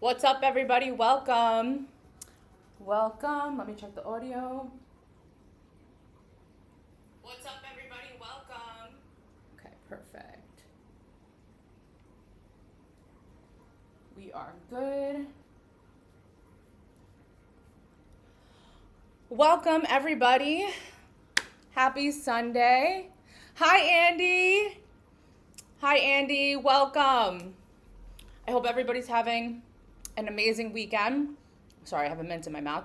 What's up, everybody? Welcome. Welcome. Let me check the audio. What's up, everybody? Welcome. Okay, perfect. We are good. Welcome, everybody. Happy Sunday. Hi, Andy. Hi, Andy. Welcome. I hope everybody's having an amazing weekend. Sorry, I have a mint in my mouth.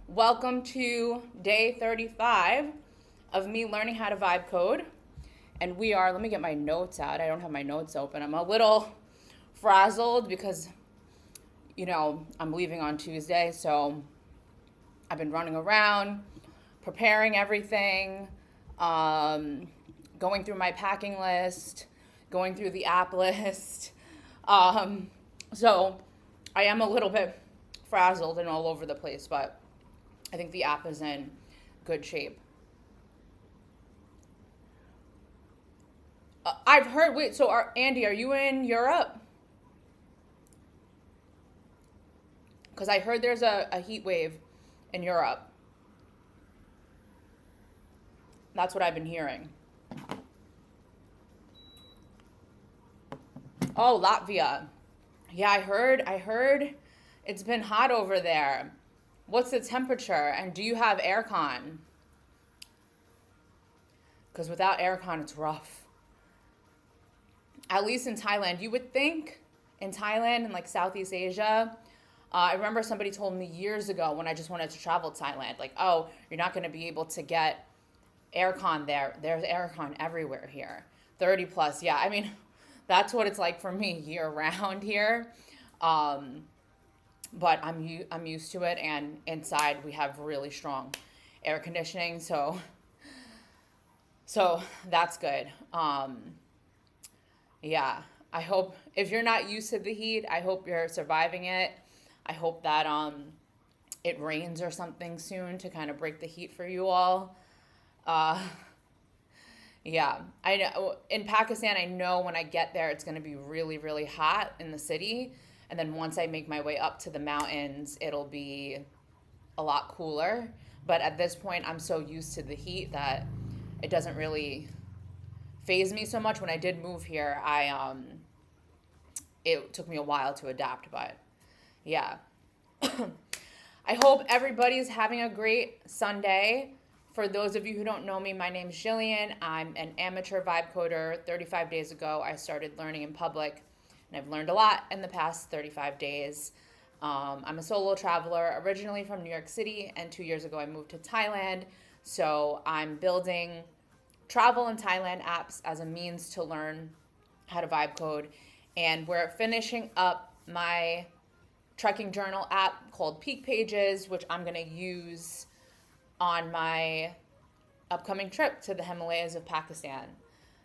Welcome to day 35 of me learning how to vibe code. And we are, let me get my notes out. I don't have my notes open. I'm a little frazzled because, I'm leaving on Tuesday. So I've been running around, preparing everything, going through my packing list, going through the app list. So I am a little bit frazzled and all over the place, but I think the app is in good shape. I've heard, wait, so Andy, are you in Europe? Because I heard there's a heat wave in Europe. That's what I've been hearing. Oh, Latvia. Yeah, I heard it's been hot over there. What's the temperature? And do you have aircon? Because without aircon, it's rough. At least in Thailand. You would think in Thailand and like Southeast Asia, I remember somebody told me years ago when I just wanted to travel to Thailand, like, oh, you're not going to be able to get aircon there. There's aircon everywhere here. 30 plus. Yeah, I mean, that's what it's like for me year round here. But I'm used to it, and inside we have really strong air conditioning, so that's good. Yeah, I hope if you're not used to the heat, I hope you're surviving it. I hope that it rains or something soon to kind of break the heat for you all. Uh, yeah, I know in Pakistan, I know when I get there, it's going to be really, really hot in the city. And then once I make my way up to the mountains, it'll be a lot cooler. But at this point, I'm so used to the heat that it doesn't really faze me so much. When I did move here, it took me a while to adapt, but yeah. I hope everybody's having a great Sunday. For those of you who don't know me, my name's Jillian. I'm an amateur vibe coder. 35 days ago, I started learning in public, and I've learned a lot in the past 35 days. I'm a solo traveler, originally from New York City, and 2 years ago I moved to Thailand. So I'm building travel in Thailand apps as a means to learn how to vibe code. And we're finishing up my trekking journal app called Peak Pages, which I'm going to use on my upcoming trip to the Himalayas of Pakistan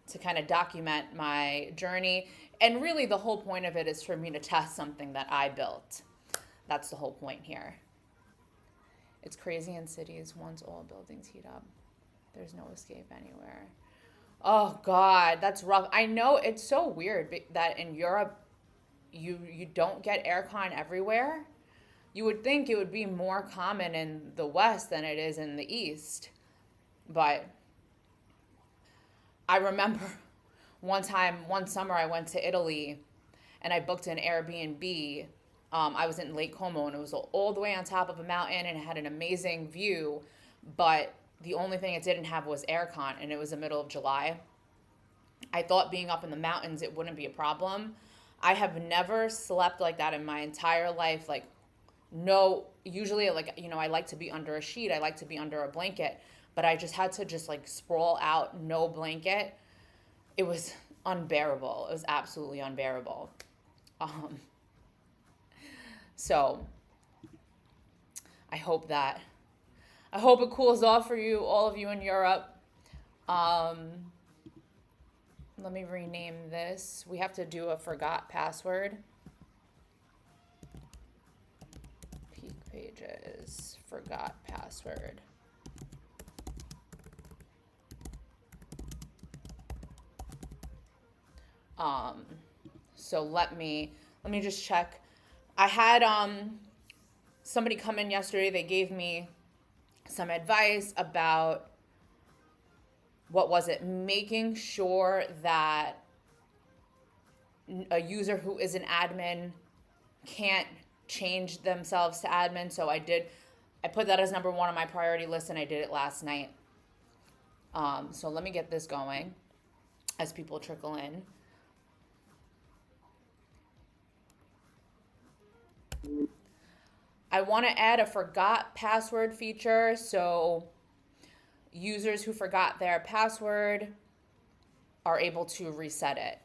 to kind of document my journey. And really the whole point of it is for me to test something that I built. That's the whole point here. It's crazy in cities once all buildings heat up. There's no escape anywhere. Oh God, that's rough. I know it's so weird that in Europe you don't get aircon everywhere. You would think it would be more common in the West than it is in the East. But I remember one summer I went to Italy and I booked an Airbnb. I was in Lake Como and it was all the way on top of a mountain and it had an amazing view. But the only thing it didn't have was aircon, and it was the middle of July. I thought being up in the mountains, it wouldn't be a problem. I have never slept like that in my entire life. Like, no, usually, like, I like to be under a sheet. I like to be under a blanket. But I just had to just, like, sprawl out, no blanket. It was unbearable. It was absolutely unbearable. Um, so, I hope it cools off for you, all of you in Europe. Let me rename this. We have to do a forgot password. Peak Pages, forgot password. So let me Let me just check. I had somebody come in yesterday. They gave me some advice about, what was it? Making sure that a user who is an admin can't change themselves to admin. So I put that as number one on my priority list, and I did it last night. So let me get this going as people trickle in. I want to add a forgot password feature, so users who forgot their password are able to reset it.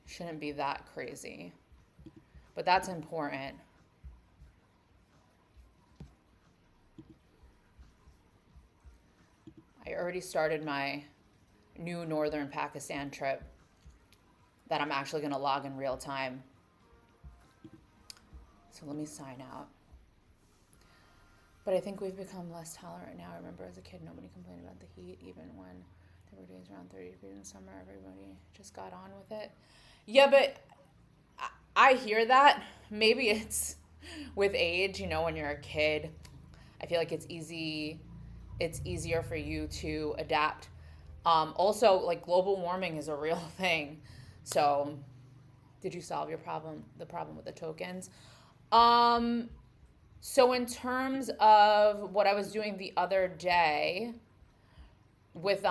Shouldn't be that crazy, but that's important. I already started my new northern Pakistan trip that I'm actually going to log in real time. So let me sign out. But I think we've become less tolerant now. I remember as a kid, nobody complained about the heat, even when there were days around 30 degrees in summer. Everybody just got on with it. Yeah, but I hear that. Maybe it's with age, you know, when you're a kid. I feel like it's easier for you to adapt. Also, like, global warming is a real thing. So, did you solve the problem with the tokens? So in terms of what I was doing the other day with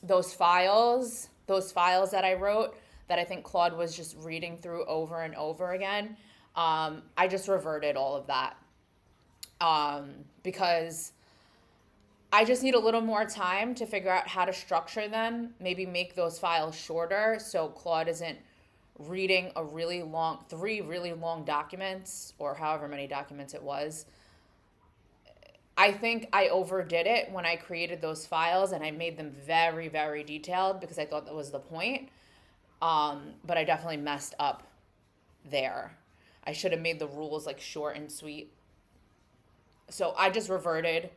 those files that I wrote that I think Claude was just reading through over and over again, I just reverted all of that because I just need a little more time to figure out how to structure them, maybe make those files shorter so Claude isn't reading three really long documents, or however many documents it was. I think I overdid it when I created those files, and I made them very, very detailed because I thought that was the point. But I definitely messed up there. I should have made the rules like short and sweet. So I just reverted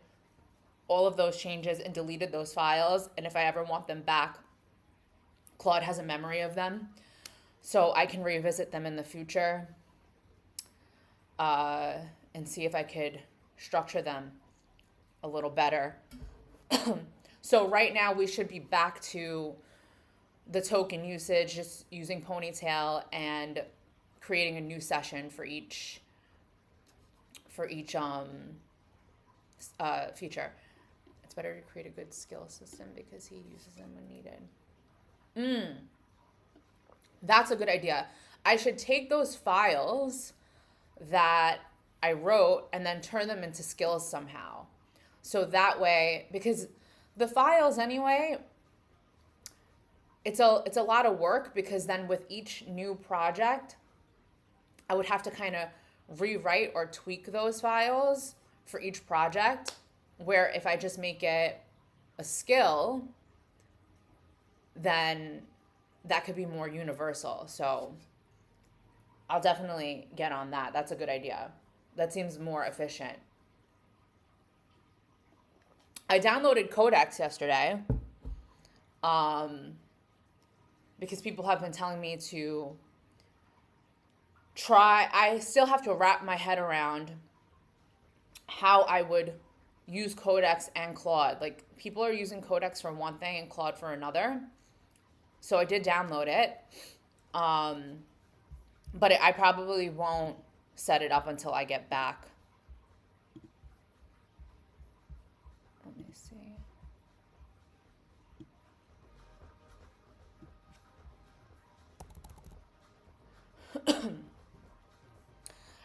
all of those changes and deleted those files. And if I ever want them back, Claude has a memory of them, so I can revisit them in the future and see if I could structure them a little better. So right now we should be back to the token usage, just using Ponytail and creating a new session for each feature. It's better to create a good skill system because he uses them when needed. That's a good idea. I should take those files that I wrote and then turn them into skills somehow. So that way, because the files anyway, it's a lot of work, because then with each new project, I would have to kind of rewrite or tweak those files for each project, where if I just make it a skill, then that could be more universal. So I'll definitely get on that. That's a good idea. That seems more efficient. I downloaded Codex yesterday because people have been telling me to try. I still have to wrap my head around how I would use Codex and Claude. Like, people are using Codex for one thing and Claude for another. So I did download it, but I probably won't set it up until I get back. Let me see.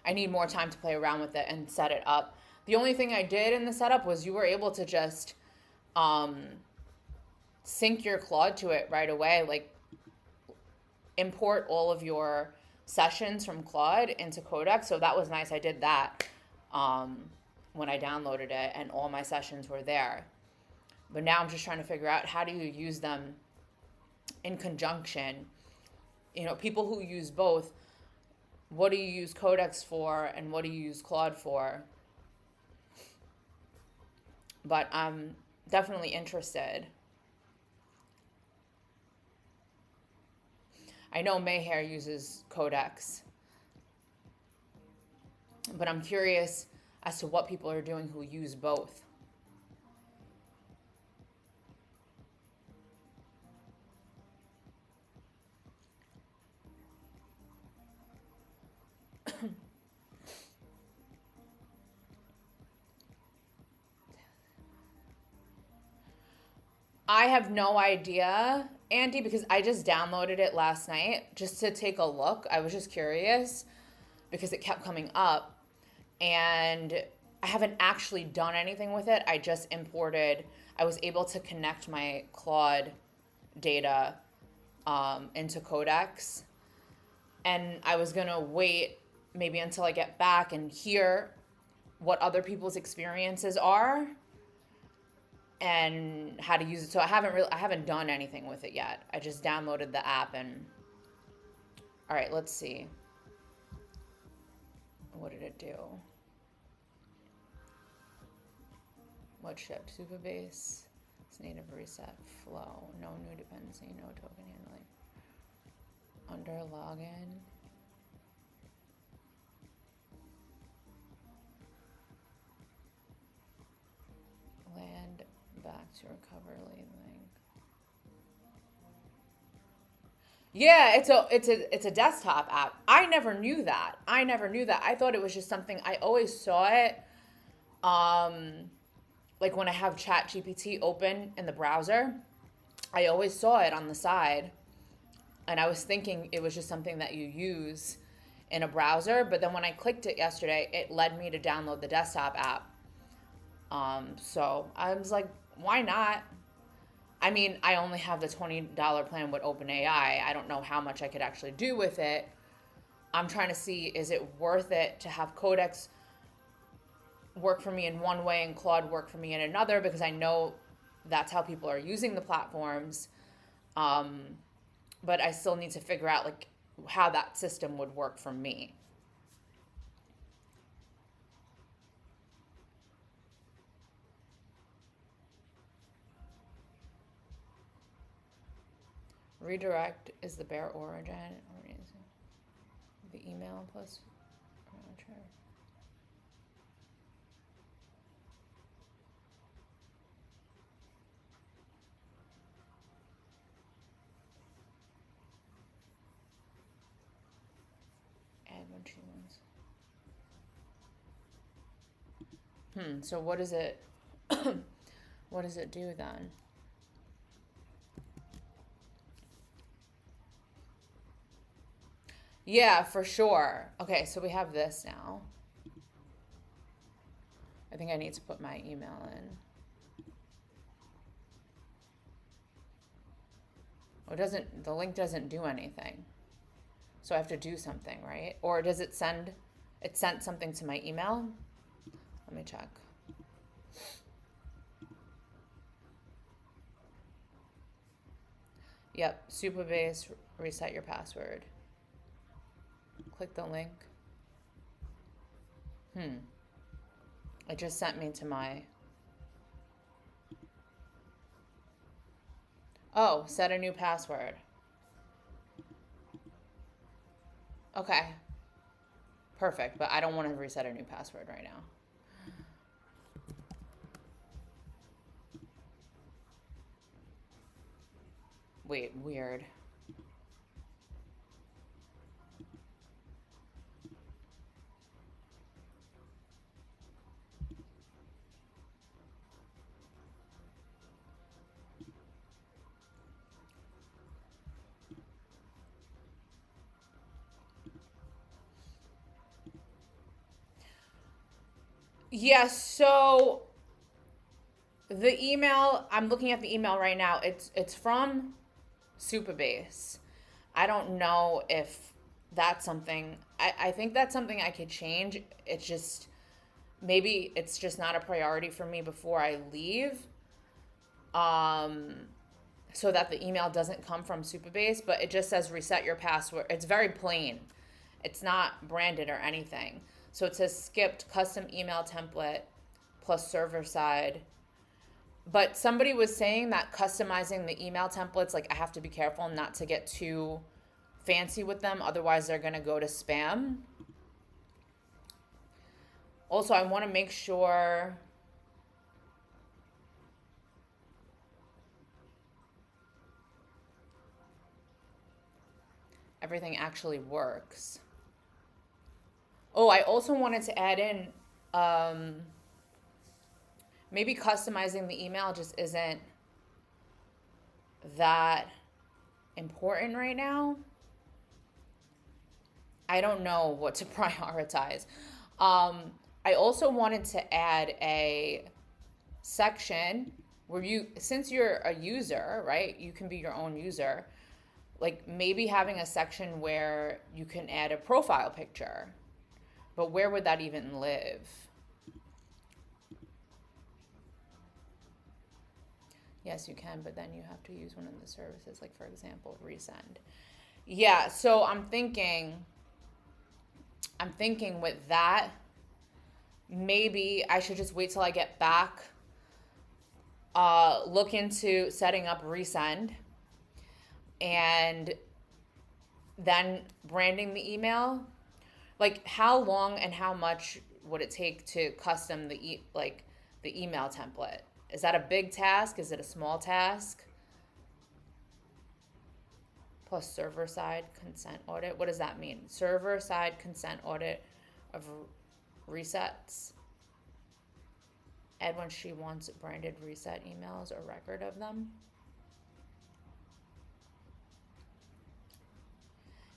I need more time to play around with it and set it up. The only thing I did in the setup was you were able to just sync your Claude to it right away, like import all of your sessions from Claude into Codex. So that was nice. I did that when I downloaded it, and all my sessions were there. But now I'm just trying to figure out, how do you use them in conjunction? You know, people who use both, what do you use Codex for and what do you use Claude for? But I'm definitely interested. I know Mayhair uses Codex, but I'm curious as to what people are doing who use both. I have no idea, Andy, because I just downloaded it last night just to take a look. I was just curious because it kept coming up, and I haven't actually done anything with it. I just imported, I was able to connect my Claude data into Codex, and I was going to wait maybe until I get back and hear what other people's experiences are and how to use it. So I haven't done anything with it yet. I just downloaded the app and all right, let's see. What did it do? What shipped? Supabase. It's native reset flow. No new dependency, no token handling. Under login. Land back to recovery link. Yeah, it's a desktop app. I never knew that. I thought it was just something, I always saw it like when I have ChatGPT open in the browser, I always saw it on the side. And I was thinking it was just something that you use in a browser, but then when I clicked it yesterday, it led me to download the desktop app. So I was like, why not? I mean, I only have the $20 plan with OpenAI. I don't know how much I could actually do with it. I'm trying to see, is it worth it to have Codex work for me in one way and Claude work for me in another, because I know that's how people are using the platforms. But I still need to figure out like how that system would work for me. Redirect is the bare origin. The email plus round-trip. Add when she wants. So what is it? What does it do then? Yeah, for sure. Okay, so we have this now. I think I need to put my email in. Oh, the link doesn't do anything. So I have to do something, right? Or does it sent something to my email? Let me check. Yep, Supabase, reset your password. Click the link. It just sent me to my... Oh, set a new password. Okay. Perfect, but I don't want to reset a new password right now. Wait, weird. Yes, so the email, I'm looking at the email right now. It's from Supabase. I don't know if that's something, I think that's something I could change. It's just, maybe it's just not a priority for me before I leave. So that the email doesn't come from Supabase, but it just says reset your password. It's very plain. It's not branded or anything. So it says skipped custom email template plus server side. But somebody was saying that customizing the email templates, like I have to be careful not to get too fancy with them. Otherwise, they're going to go to spam. Also, I want to make sure everything actually works. Oh, I also wanted to add in maybe customizing the email just isn't that important right now. I don't know what to prioritize. I also wanted to add a section where you, since you're a user, right, you can be your own user, like maybe having a section where you can add a profile picture. But where would that even live? Yes, you can, but then you have to use one of the services, like for example, resend. Yeah, so I'm thinking with that, maybe I should just wait till I get back, look into setting up resend, and then branding the email. Like, how long and how much would it take to custom the email template? Is that a big task? Is it a small task? Plus server-side consent audit. What does that mean? Server-side consent audit of resets. Add when she wants branded reset emails or record of them.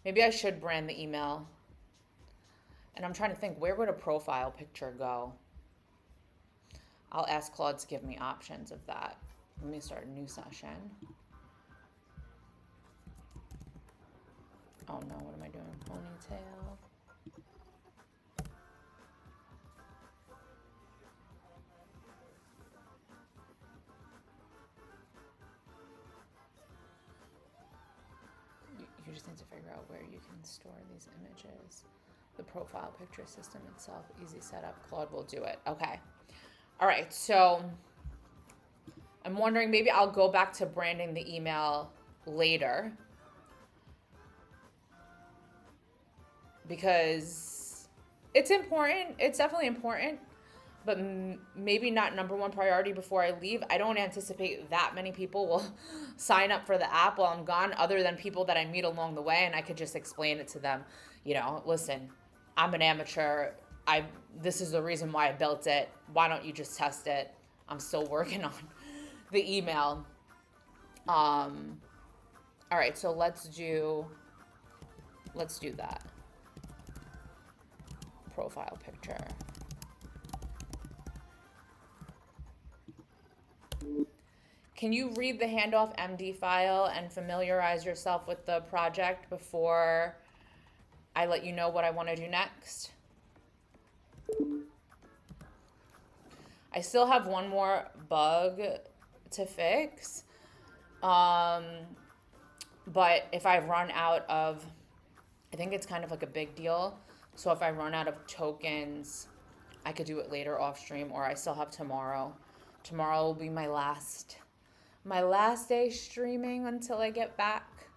Maybe I should brand the email. And I'm trying to think, where would a profile picture go? I'll ask Claude to give me options of that. Let me start a new session. Oh no, what am I doing? Ponytail. You just need to figure out where you can store these images. The profile picture system itself, easy setup. Claude will do it. Okay. All right. So I'm wondering, maybe I'll go back to branding the email later, because it's important. It's definitely important, but maybe not number one priority before I leave. I don't anticipate that many people will sign up for the app while I'm gone, other than people that I meet along the way, and I could just explain it to them. You know, listen, I'm an amateur. This is the reason why I built it. Why don't you just test it? I'm still working on the email. All right, so let's do that. Profile picture. Can you read the handoff MD file and familiarize yourself with the project before I let you know what I want to do next? I still have one more bug to fix. But if I run out of, I think it's kind of like a big deal. So if I run out of tokens, I could do it later off stream, or I still have tomorrow. Tomorrow will be my last day streaming until I get back.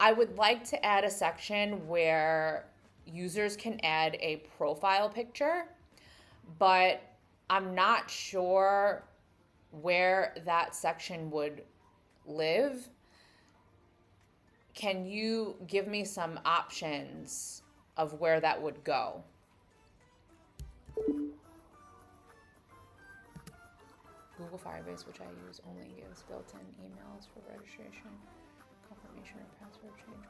I would like to add a section where users can add a profile picture, but I'm not sure where that section would live. Can you give me some options of where that would go? Google Firebase, which I use, only gives built-in emails for registration, confirmation, or password change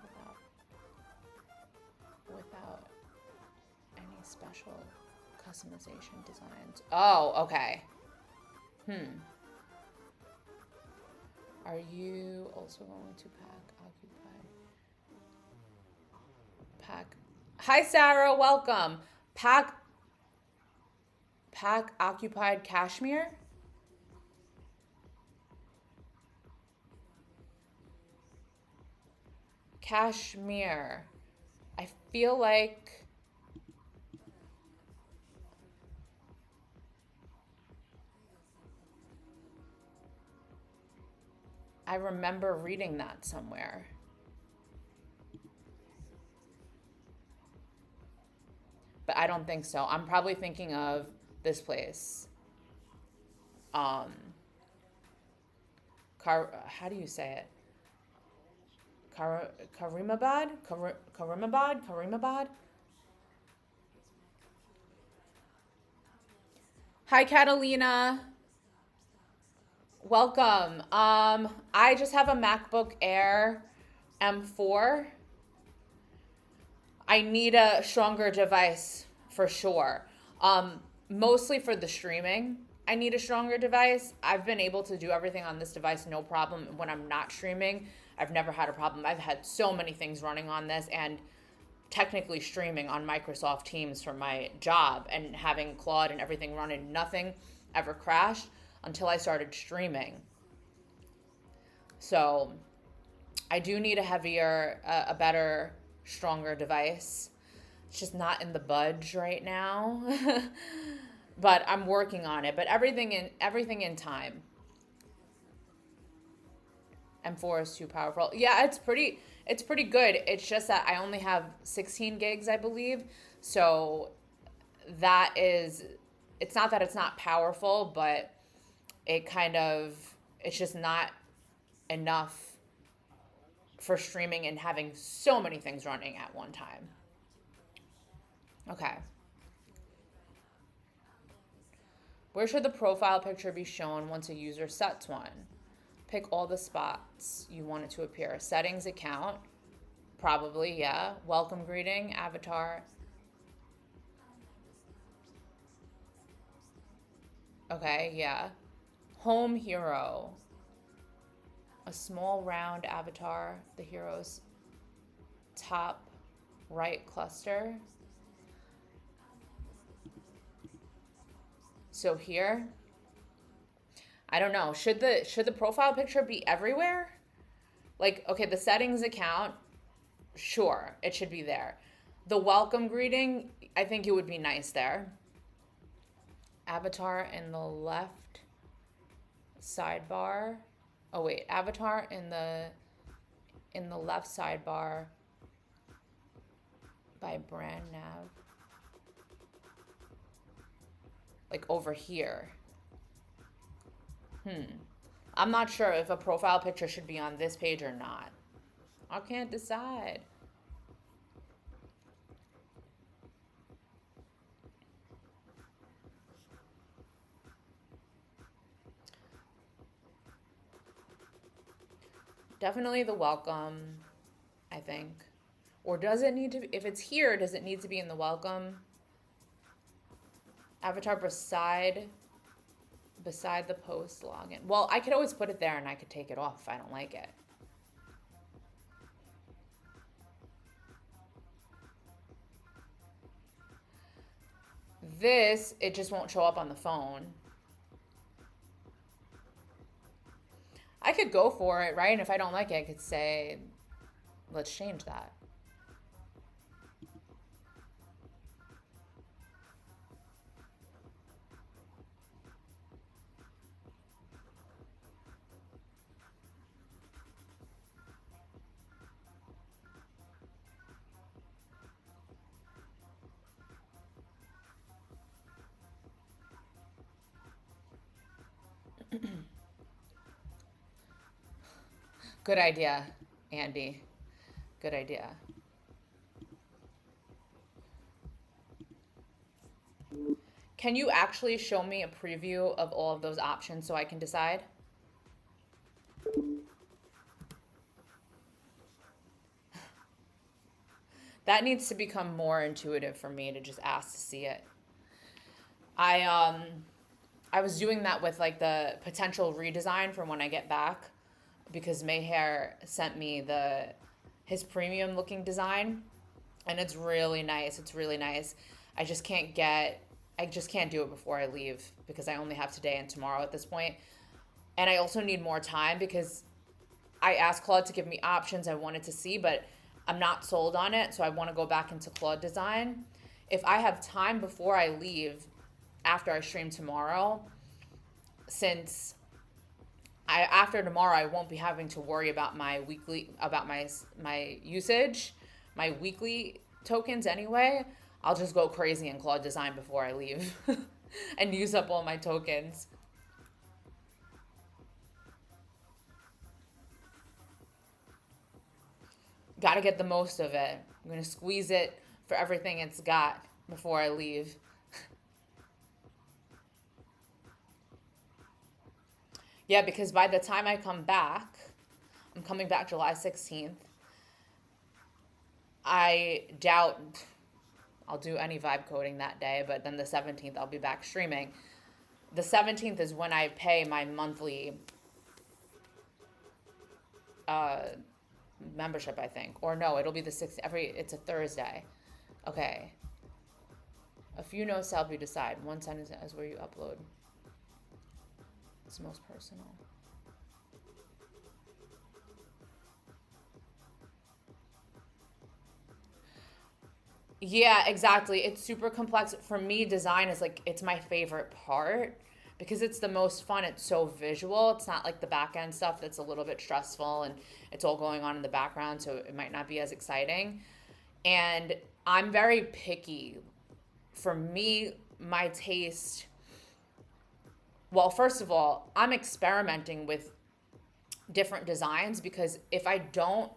without any special customization designs. Oh, okay. Are you also going to pack? Hi, Sarah. Welcome. Pack occupied Kashmir. Kashmir. I feel like I remember reading that somewhere. But I don't think so. I'm probably thinking of this place. How do you say it? Karimabad? Hi, Catalina. Welcome. I just have a MacBook Air M4. I need a stronger device for sure. Mostly for the streaming, I need a stronger device. I've been able to do everything on this device no problem. When I'm not streaming, I've never had a problem. I've had so many things running on this, and technically streaming on Microsoft Teams for my job and having Claude and everything running, nothing ever crashed until I started streaming. So I do need a heavier, a better, stronger device. It's just not in the budge right now. But I'm working on it. But everything in time. M4 is too powerful. Yeah, it's pretty good. It's just that I only have 16 gigs, I believe. So that is, it's not that it's not powerful, but it's just not enough for streaming and having so many things running at one time. Okay. Where should the profile picture be shown once a user sets one? Pick all the spots you want it to appear. Settings, account, probably, yeah. Welcome greeting, avatar. Okay, yeah. Home hero. A small round avatar, the hero's top right cluster. So here, I don't know. Should the profile picture be everywhere? Like, okay, the settings account, sure, it should be there. The welcome greeting, I think it would be nice there. Avatar in the left sidebar. Oh wait, avatar in the left sidebar by brand nav. Like over here. I'm not sure if a profile picture should be on this page or not. I can't decide. Definitely the welcome, I think. Or does it need to be, if it's here, does it need to be in the welcome? Avatar beside the post login. Well, I could always put it there and I could take it off if I don't like it. This, it just won't show up on the phone. I could go for it, right? And if I don't like it, I could say, let's change that. Good idea, Andy. Good idea. Can you actually show me a preview of all of those options so I can decide? That needs to become more intuitive for me to just ask to see it. I was doing that with like the potential redesign for when I get back, because Mayhair sent me his premium looking design, and it's really nice. It's really nice. I just can't do it before I leave because I only have today and tomorrow at this point. And I also need more time because I asked Claude to give me options I wanted to see, but I'm not sold on it. So I want to go back into Claude design. If I have time before I leave, after I stream tomorrow, since after tomorrow, I won't be having to worry about my usage, my weekly tokens anyway. I'll just go crazy in Claude Design before I leave and use up all my tokens. Got to get the most of it. I'm going to squeeze it for everything it's got before I leave. Yeah, because by the time I come back, I'm coming back July 16th. I doubt I'll do any vibe coding that day, but then the 17th I'll be back streaming. The 17th is when I pay my monthly membership, I think. Or no, it'll be the 6th. It's a Thursday. Okay. A few notes help you decide. One sentence is where you upload. It's most personal. Yeah, exactly. It's super complex. For me, design is like, it's my favorite part because it's the most fun. It's so visual. It's not like the back end stuff that's a little bit stressful and it's all going on in the background, so it might not be as exciting. And I'm very picky. For me, my taste, well, first of all, I'm experimenting with different designs because if I don't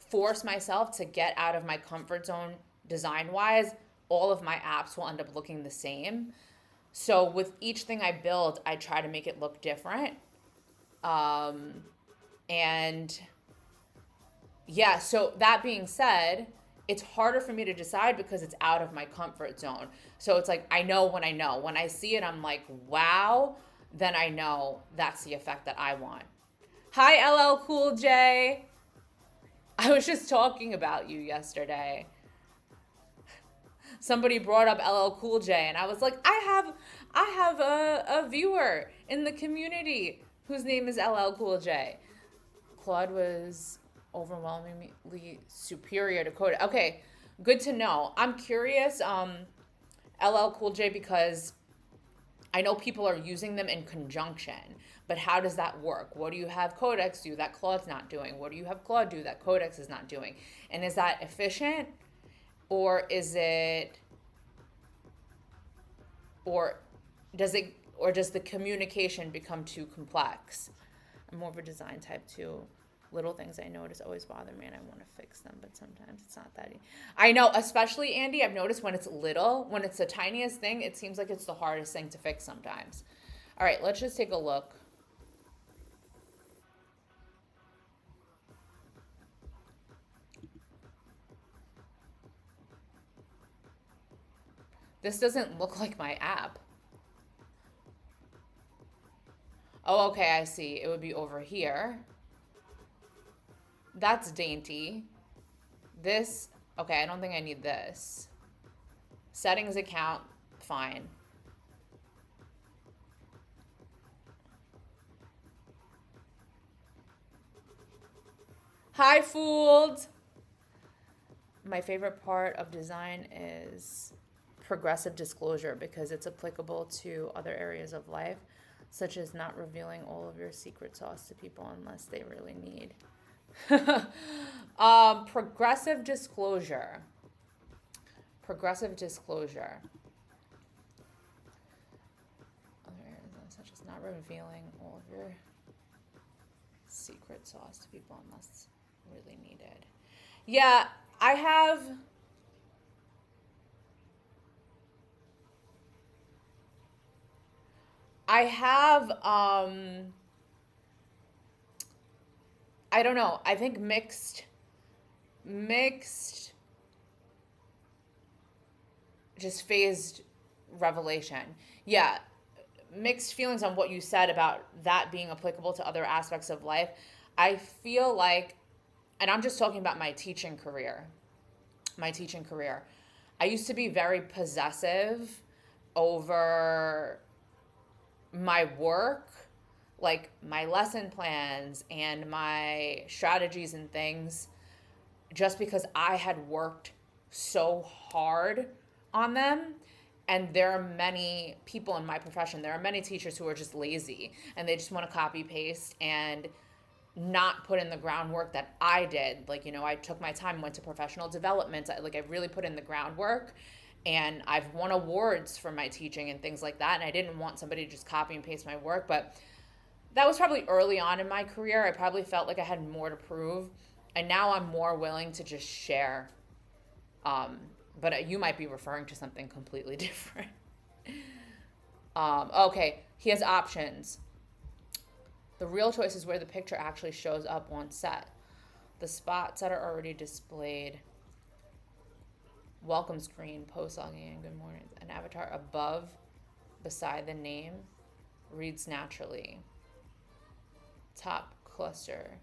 force myself to get out of my comfort zone design wise, all of my apps will end up looking the same. So with each thing I build, I try to make it look different. And yeah, so that being said, it's harder for me to decide because it's out of my comfort zone. So it's like, I know. When I see it, I'm like, wow, then I know that's the effect that I want. Hi, LL Cool J. I was just talking about you yesterday. Somebody brought up LL Cool J, and I was like, I have a viewer in the community whose name is LL Cool J. Claude was overwhelmingly superior to Coda. Okay, good to know. I'm curious, LL Cool J, because I know people are using them in conjunction, but how does that work? What do you have Codex do that Claude's not doing? What do you have Claude do that Codex is not doing? And is that efficient? Or is it, or does the communication become too complex? I'm more of a design type too. Little things I notice always bother me and I want to fix them, but sometimes it's not that easy. I know, especially Andy, I've noticed when it's little, when it's the tiniest thing, it seems like it's the hardest thing to fix sometimes. All right, let's just take a look. This doesn't look like my app. Oh, okay, I see. It would be over here. That's dainty. This, okay, I don't think I need this. Settings account, fine. Hi, fooled. My favorite part of design is progressive disclosure because it's applicable to other areas of life, such as not revealing all of your secret sauce to people unless they really need. Progressive disclosure. Progressive disclosure. Such as not revealing all of your secret sauce to people unless really needed. Yeah, I have. I don't know. I think mixed, just phased revelation. Yeah, mixed feelings on what you said about that being applicable to other aspects of life. I feel like, and I'm just talking about my teaching career. I used to be very possessive over my work, like my lesson plans and my strategies and things, just because I had worked so hard on them. And there are many people in my profession, there are many teachers who are just lazy and they just want to copy paste and not put in the groundwork that I did. Like, you know, I took my time, went to professional development. I really put in the groundwork, and I've won awards for my teaching and things like that. And I didn't want somebody to just copy and paste my work, but that was probably early on in my career. I probably felt like I had more to prove. And now I'm more willing to just share. But you might be referring to something completely different. Okay, he has options. The real choice is where the picture actually shows up once set. The spots that are already displayed. Welcome screen, post logging in, good morning. An avatar above, beside the name, reads naturally. Top cluster.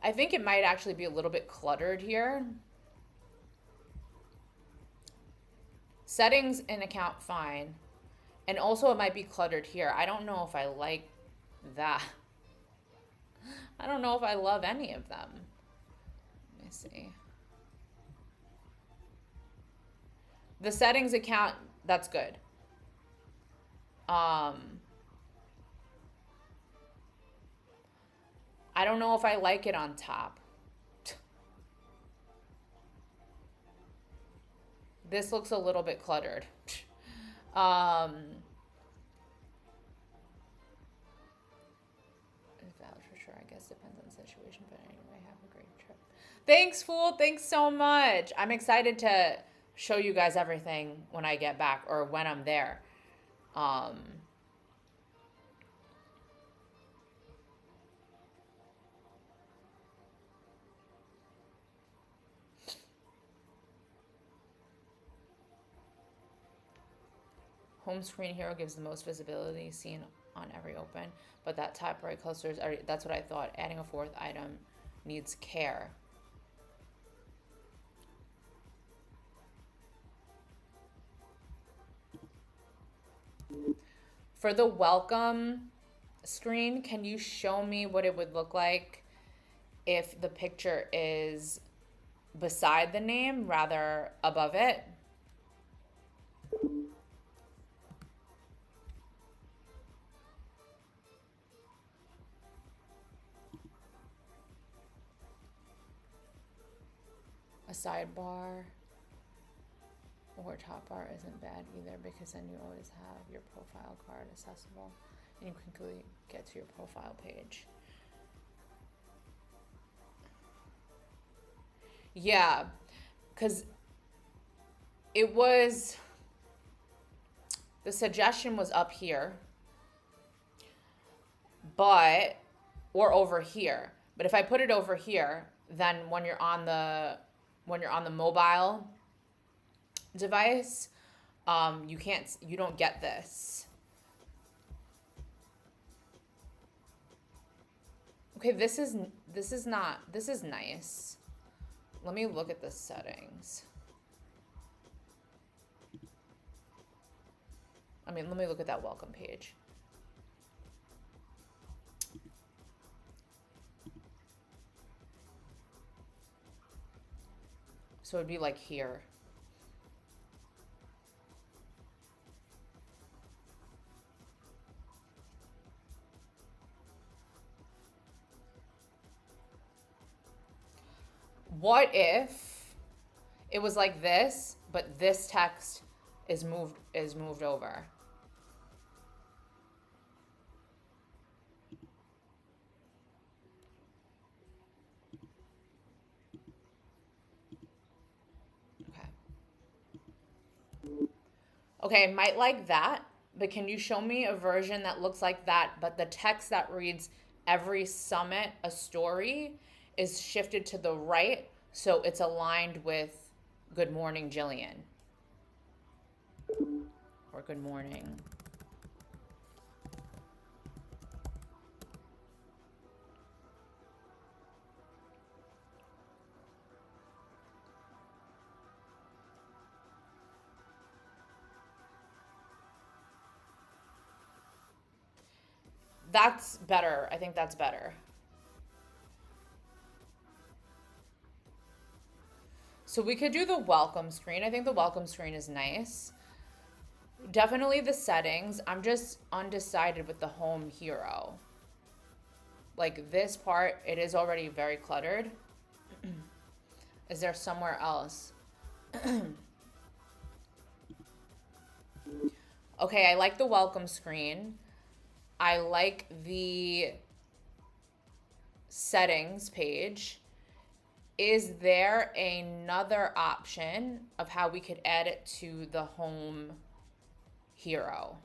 I think it might actually be a little bit cluttered here. Settings in account, fine. And also it might be cluttered here. I don't know if I like that. I don't know if I love any of them. Let me see. The settings account, that's good. I don't know if I like it on top. This looks a little bit cluttered. For sure, I guess depends on the situation, but anyway, have a great trip. Thanks, Fool. Thanks so much. I'm excited to show you guys everything when I get back or when I'm there. Home screen hero gives the most visibility seen on every open, but that top right clusters are, that's what I thought. Adding a fourth item needs care. For the welcome screen, can you show me what it would look like if the picture is beside the name rather above it? A sidebar or top bar isn't bad either, because then you always have your profile card accessible and you can quickly get to your profile page. Yeah, because it was, the suggestion was up here, but, or over here. But if I put it over here, then when you're on the mobile device, you don't get this. Okay, this is nice. Let me look at the settings. Let me look at that welcome page. So it'd be like here. What if it was like this, but this text is moved over? Okay, might like that, but can you show me a version that looks like that, but the text that reads every summit a story is shifted to the right, so it's aligned with good morning, Jillian. Or good morning. That's better. I think that's better. So we could do the welcome screen. I think the welcome screen is nice. Definitely the settings. I'm just undecided with the home hero. Like this part, it is already very cluttered. Is there somewhere else? Okay, I like the welcome screen. I like the settings page. Is there another option of how we could add it to the home hero?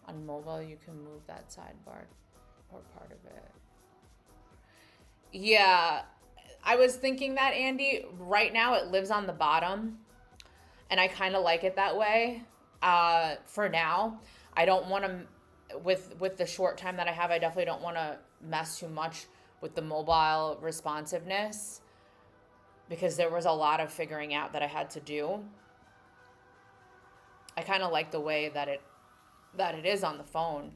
On mobile, you can move that sidebar or part of it. Yeah, I was thinking that, Andy. Right now, it lives on the bottom, and I kind of like it that way. For now, I don't want to, with the short time that I have, I definitely don't want to mess too much with the mobile responsiveness, because there was a lot of figuring out that I had to do. I kind of like the way that it is on the phone.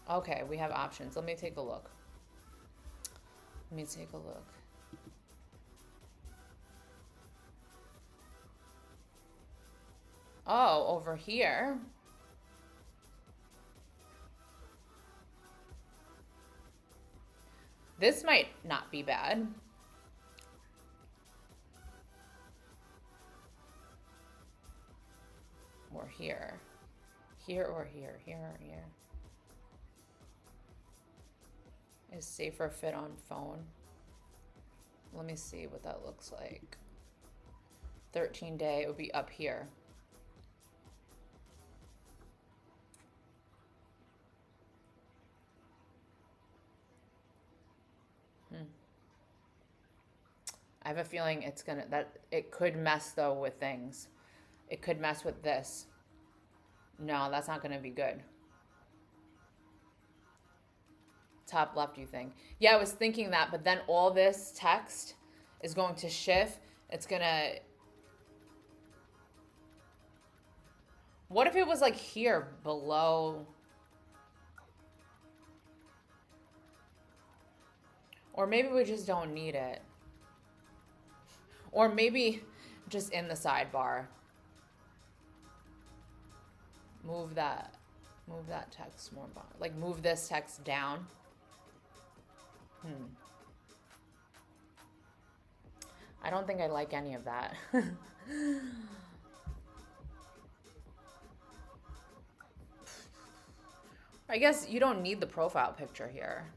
Okay, we have options. Let me take a look. Oh, over here. This might not be bad. Or here. Here or here. Here or here. Is safer fit on phone. Let me see what that looks like. 13-day, it would be up here. I have a feeling it's gonna, that it could mess though with things. It could mess with this. No, that's not gonna be good. Top left, you think? Yeah, I was thinking that, but then all this text is going to shift. It's gonna, what if it was like here below? Or maybe we just don't need it. Or maybe just in the sidebar. Move that text more, like move this text down. I don't think I like any of that. I guess you don't need the profile picture here.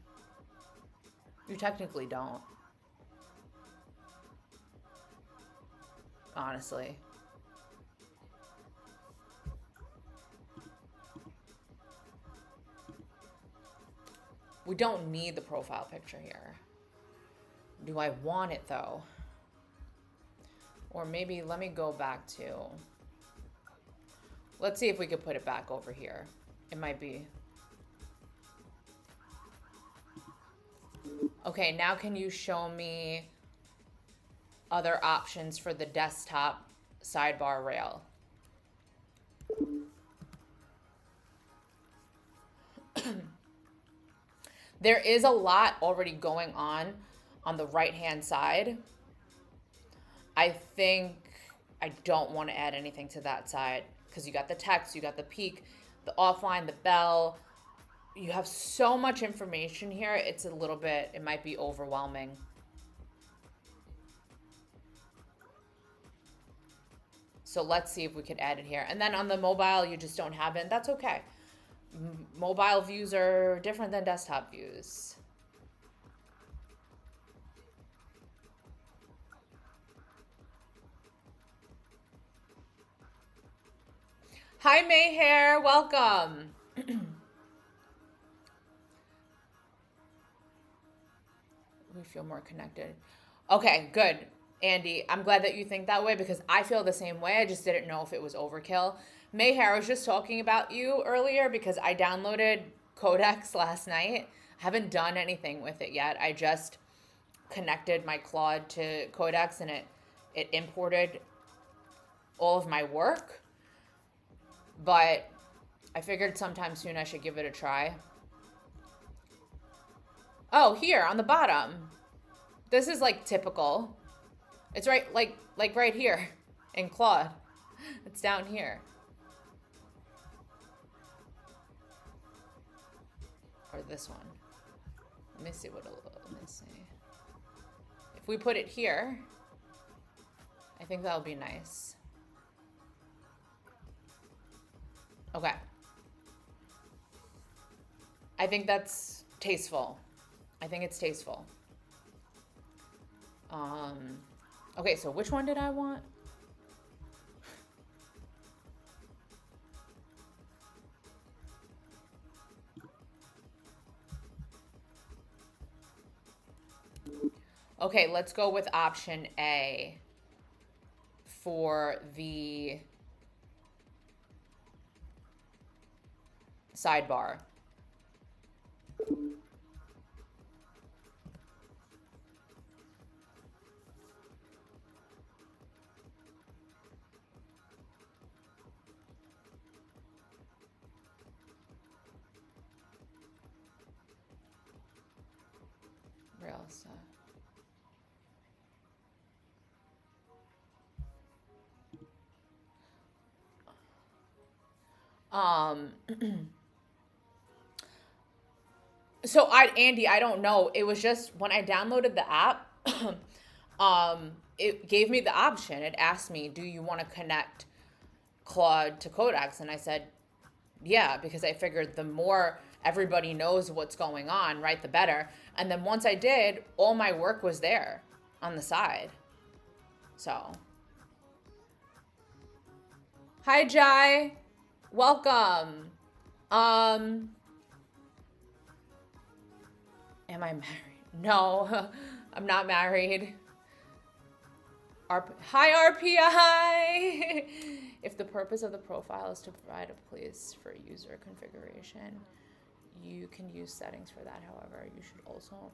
You technically don't. Honestly. We don't need the profile picture here. Do I want it though? Or maybe let me go back to, let's see if we could put it back over here. It might be. Okay, now can you show me other options for the desktop sidebar rail? There is a lot already going on the right-hand side. I think I don't want to add anything to that side because you got the text, you got the peak, the offline, the bell. You have so much information here. It's a little bit, it might be overwhelming. So let's see if we could add it here. And then on the mobile, you just don't have it. That's okay. Mobile views are different than desktop views. Hi, Mayhair, welcome. We feel more connected. Okay, good. Andy, I'm glad that you think that way because I feel the same way. I just didn't know if it was overkill. Mayhair, I was just talking about you earlier because I downloaded Codex last night. I haven't done anything with it yet. I just connected my Claude to Codex and it imported all of my work. But I figured sometime soon I should give it a try. Oh, here on the bottom. This is like typical. It's right, like right here in Claude. It's down here. Or this one. Let me see what it'll, let me see. If we put it here, I think that'll be nice. Okay. I think that's tasteful. I think it's tasteful. Okay, so which one did I want? Okay, let's go with option A for the sidebar. Real stuff. So Andy, I don't know. It was just when I downloaded the app, it gave me the option. It asked me, do you want to connect Claude to Codex? And I said, yeah, because I figured the more everybody knows what's going on, right, the better. And then once I did, all my work was there on the side. So. Hi, Jai. Welcome. Am I married? No, I'm not married. Hi, RPI. If the purpose of the profile is to provide a place for user configuration, you can use settings for that. However, you should also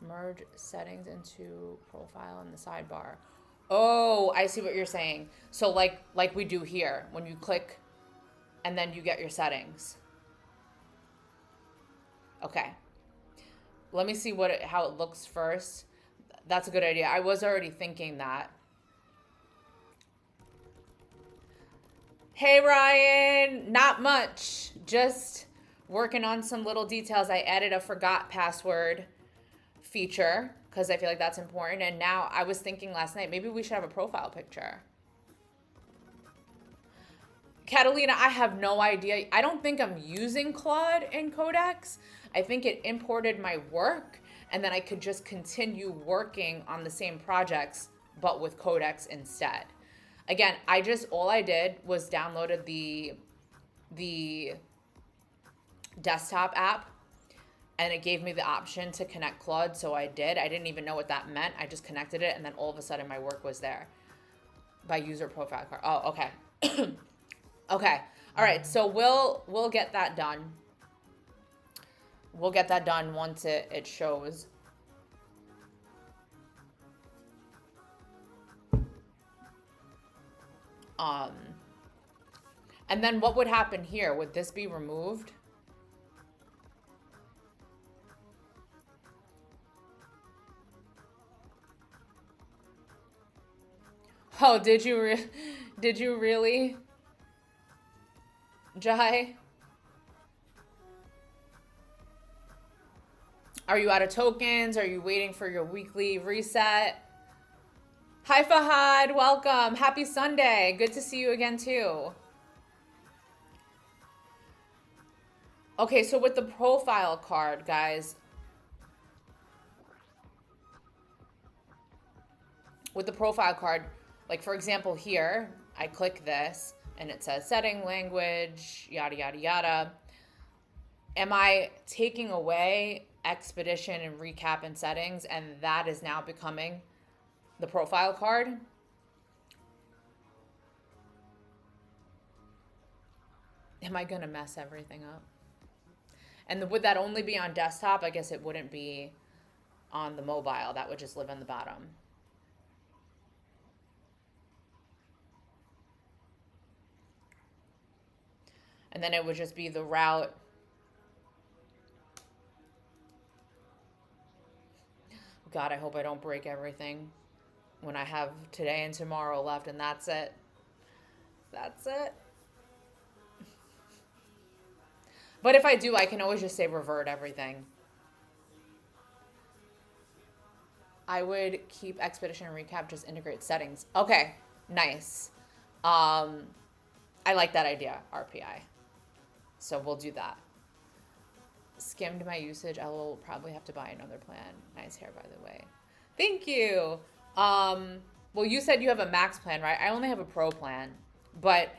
merge settings into profile in the sidebar. Oh, I see what you're saying. So like we do here, when you click and then you get your settings. Okay. Let me see how it looks first. That's a good idea. I was already thinking that. Hey, Ryan. Not much. Just working on some little details. I added a forgot password feature because I feel like that's important. And now I was thinking last night, maybe we should have a profile picture. Catalina, I have no idea. I don't think I'm using Claude in Codex. I think it imported my work and then I could just continue working on the same projects, but with Codex instead. Again, all I did was downloaded the desktop app and it gave me the option to connect Claude. So I did. I didn't even know what that meant. I just connected it and then all of a sudden my work was there by user profile card. Oh, okay. Okay. All right. So we'll get that done. We'll get that done once it shows. And then what would happen here? Would this be removed? Oh, did you really? Jai? Are you out of tokens? Are you waiting for your weekly reset? Hi, Fahad. Welcome. Happy Sunday. Good to see you again, too. Okay, so with the profile card, guys, with the profile card, like for example here, I click this and it says setting language, yada, yada, yada. Am I taking away expedition and recap and settings and that is now becoming the profile card? Am I gonna mess everything up? And would that only be on desktop? I guess it wouldn't be on the mobile. That would just live in the bottom. And then it would just be the route. God, I hope I don't break everything when I have today and tomorrow left, and that's it. That's it. But if I do, I can always just say revert everything. I would keep Expedition and Recap, just integrate settings. Okay, nice. I like that idea, RPI. So we'll do that. Skimmed my usage. I will probably have to buy another plan. Nice hair, by the way. Thank you. Well, you said you have a max plan, right? I only have a pro plan, but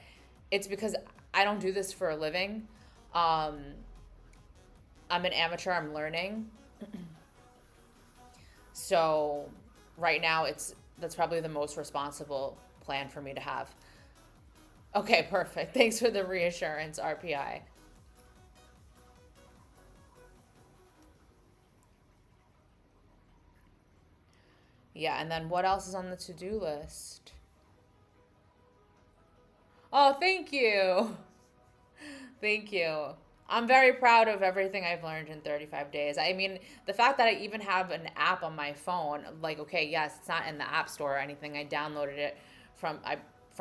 it's because I don't do this for a living. I'm an amateur. I'm learning. So right now that's probably the most responsible plan for me to have. Okay, perfect. Thanks for the reassurance, RPI. Yeah, and then what else is on the to-do list? Oh, thank you. Thank you. I'm very proud of everything I've learned in 35 days. I mean, the fact that I even have an app on my phone, like, okay, yes, it's not in the App Store or anything. I downloaded it from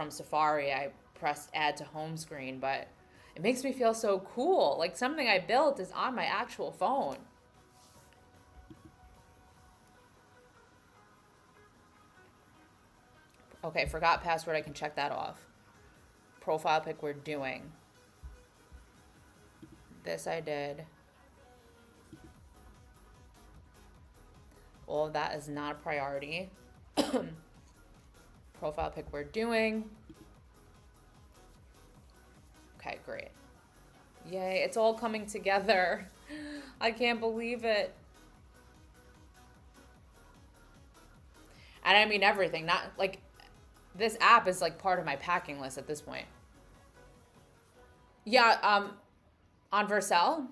Safari. I pressed add to home screen, but it makes me feel so cool. Like something I built is on my actual phone. Okay, forgot password. I can check that off. Profile pic we're doing. This I did. All of that is not a priority. Profile pic we're doing. Okay, great. Yay, it's all coming together. I can't believe it. And I mean everything, not like this app is like part of my packing list at this point. Yeah, on Vercel.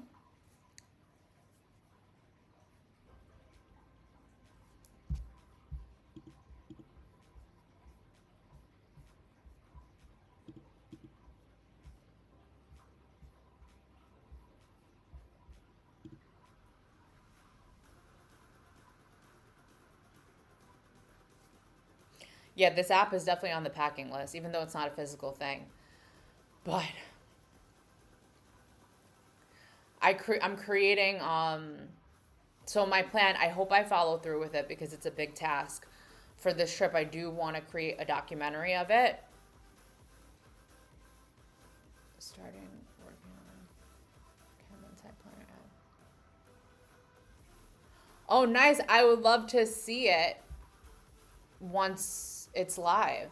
Yeah, this app is definitely on the packing list, even though it's not a physical thing. But I'm creating so my plan, I hope I follow through with it because it's a big task. For this trip, I do want to create a documentary of it. Starting working on caveman type planner app. Oh, nice. I would love to see it once it's live.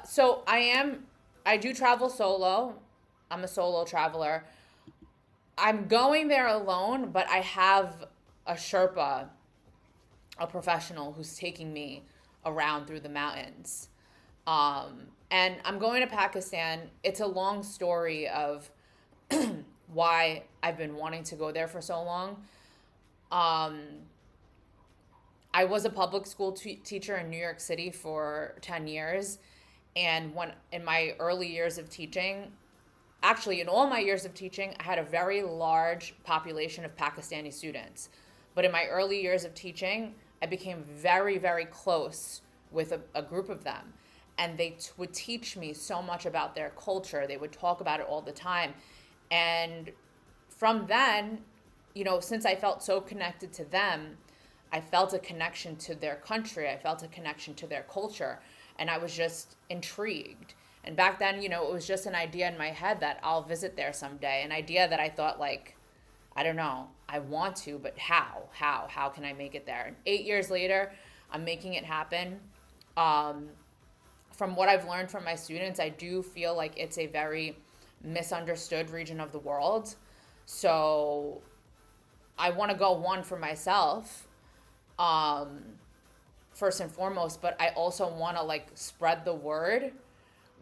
So I do travel solo. I'm a solo traveler. I'm going there alone, but I have a Sherpa, a professional who's taking me around through the mountains. And I'm going to Pakistan. It's a long story of why I've been wanting to go there for so long. I was a public school teacher in New York City for 10 years. And when in my early years of teaching, actually in all my years of teaching, I had a very large population of Pakistani students. But in my early years of teaching, I became very, very close with a group of them. And they would teach me so much about their culture. They would talk about it all the time. And from then, since I felt so connected to them, I felt a connection to their country. I felt a connection to their culture. And I was just intrigued. And back then, it was just an idea in my head that I'll visit there someday. An idea that I thought, like, I don't know, I want to, but how? How can I make it there? And 8 years later, I'm making it happen. From what I've learned from my students, I do feel like it's a very misunderstood region of the world. So I want to go one for myself, first and foremost, but I also want to spread the word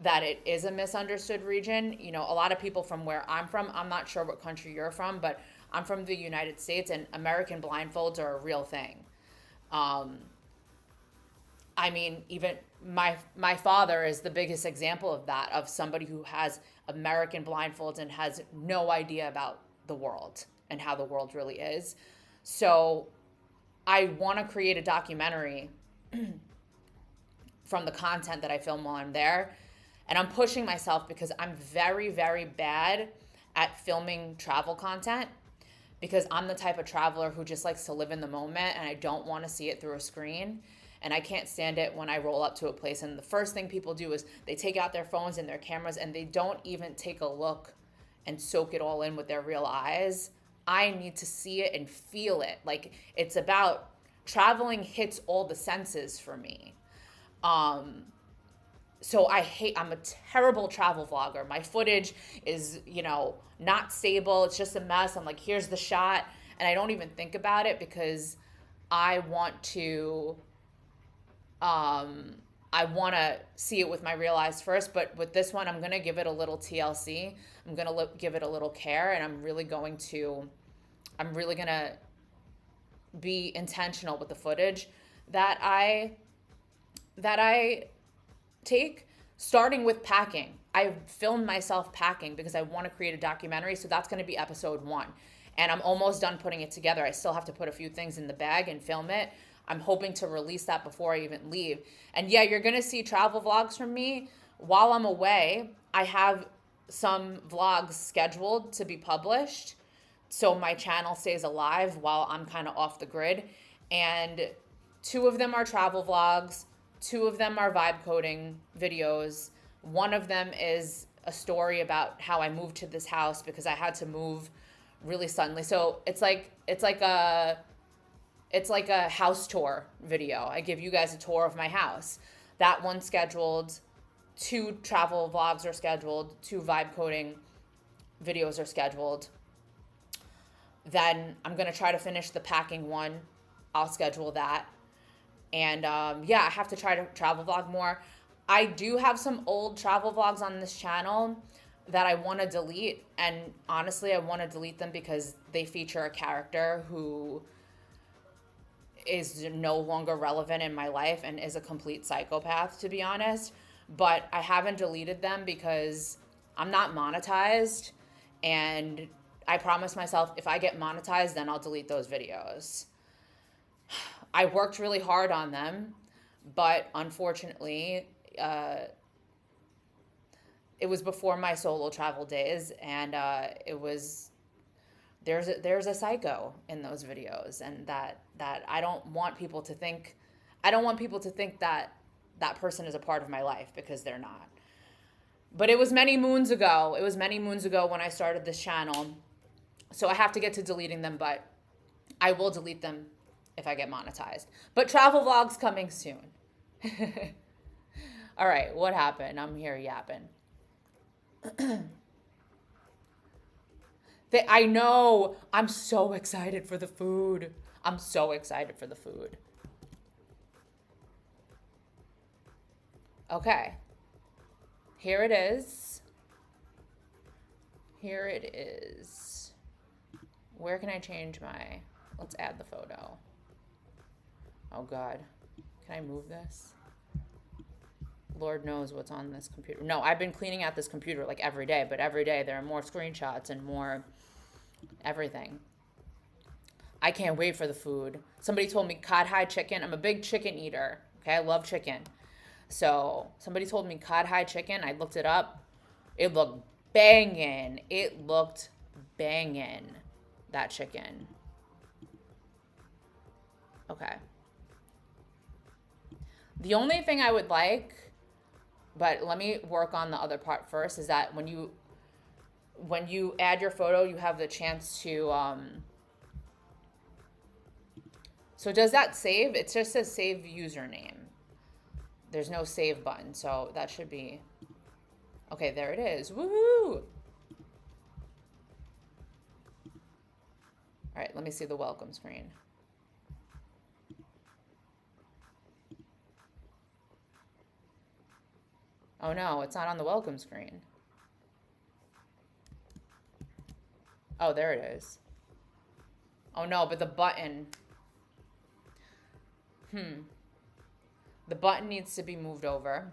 that it is a misunderstood region. A lot of people from where I'm from, I'm not sure what country you're from, but I'm from the United States, and American blindfolds are a real thing. I mean, even my father is the biggest example of that, of somebody who has American blindfolds and has no idea about the world and how the world really is. So I want to create a documentary from the content that I film while I'm there. And I'm pushing myself because I'm very, very bad at filming travel content, because I'm the type of traveler who just likes to live in the moment and I don't want to see it through a screen. And I can't stand it when I roll up to a place and the first thing people do is they take out their phones and their cameras and they don't even take a look and soak it all in with their real eyes. I need to see it and feel it. Like, it's about traveling hits all the senses for me. So I'm a terrible travel vlogger. My footage is, not stable. It's just a mess. I'm like, here's the shot. And I don't even think about it because I want to see it with my real eyes first. But with this one, I'm going to give it a little TLC. I'm going to give it a little care, and I'm really going to be intentional with the footage that I take, starting with packing. I filmed myself packing because I want to create a documentary. So that's going to be episode 1. And I'm almost done putting it together. I still have to put a few things in the bag and film it. I'm hoping to release that before I even leave. And yeah, you're going to see travel vlogs from me while I'm away. I have some vlogs scheduled to be published, so my channel stays alive while I'm kind of off the grid. And 2 of them are travel vlogs. 2 of them are vibe coding videos. One of them is a story about how I moved to this house because I had to move really suddenly. So it's like a house tour video. I give you guys a tour of my house. That one's scheduled. 2 travel vlogs are scheduled. 2 vibe coding videos are scheduled. Then I'm going to try to finish the packing one. I'll schedule that. And I have to try to travel vlog more. I do have some old travel vlogs on this channel that I want to delete. And honestly, I want to delete them because they feature a character who is no longer relevant in my life and is a complete psychopath, to be honest. But I haven't deleted them because I'm not monetized. And I promised myself if I get monetized, then I'll delete those videos. I worked really hard on them, but unfortunately, it was before my solo travel days, and there's a psycho in those videos, and that I don't want people to think that that person is a part of my life, because they're not. But it was many moons ago. When I started this channel, so I have to get to deleting them, but I will delete them if I get monetized. But travel vlogs coming soon. All right, what happened? I'm here yapping. I know. I'm so excited for the food. Okay. Here it is. Where can I change my... Let's add the photo. Oh, God. Can I move this? Lord knows what's on this computer. No, I've been cleaning out this computer like every day, but every day there are more screenshots and more everything. I can't wait for the food. Somebody told me cod high chicken. I'm a big chicken eater. Okay, I love chicken. So somebody told me cod high chicken. I looked it up. It looked banging. That chicken. Okay. The only thing I would like, but let me work on the other part first, is that when you add your photo, you have the chance to, so does that save? It just says save username. There's no save button, so that should be, okay, there it is. Woohoo! All right, let me see the welcome screen. Oh no, it's not on the welcome screen. Oh, there it is. Oh no, but the button. The button needs to be moved over.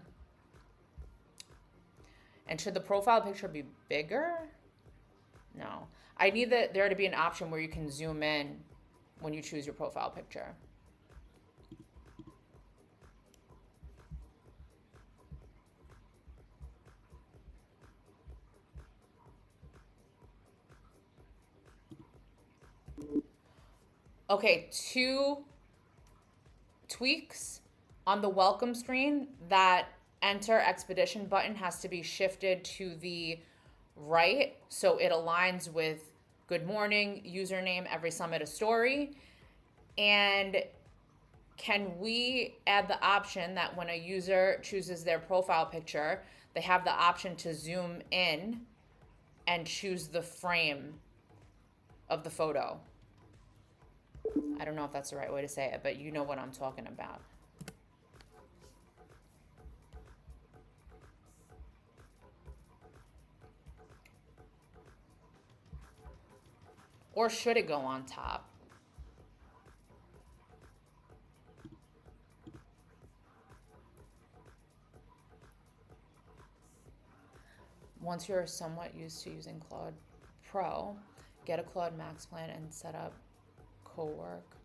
And should the profile picture be bigger? No. I need there to be an option where you can zoom in when you choose your profile picture. Okay, 2 tweaks on the welcome screen. That enter expedition button has to be shifted to the right so it aligns with good morning, username, every summit a story. And can we add the option that when a user chooses their profile picture, they have the option to zoom in and choose the frame of the photo? I don't know if that's the right way to say it, but you know what I'm talking about. Or should it go on top? Once you're somewhat used to using Claude Pro, get a Claude Max plan and set up co-work.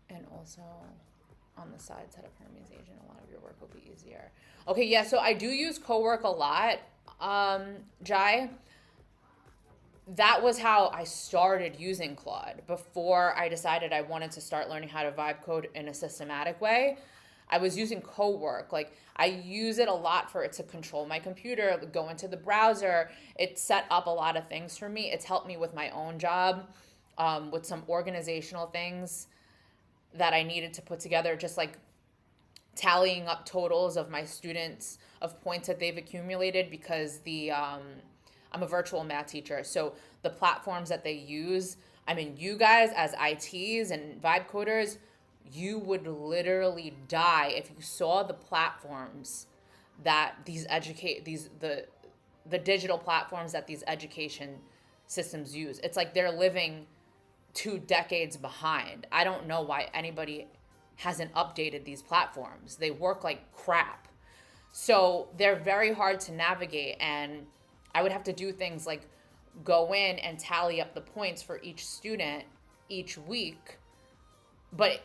And also on the side, set up Hermes agent. A lot of your work will be easier. Okay, yeah, so I do use co-work a lot, Jai. That was how I started using Claude before I decided I wanted to start learning how to vibe code in a systematic way. I was using co-work. Like, I use it a lot for it to control my computer, go into the browser. It set up a lot of things for me. It's helped me with my own job, with some organizational things that I needed to put together, just like tallying up totals of my students, of points that they've accumulated, because I'm a virtual math teacher. So the platforms that they use, I mean, you guys as ITs and vibe coders, you would literally die if you saw the platforms that the digital platforms that these education systems use. It's like they're living 2 decades behind. I don't know why anybody hasn't updated these platforms. They work like crap. So they're very hard to navigate, and I would have to do things like go in and tally up the points for each student each week. But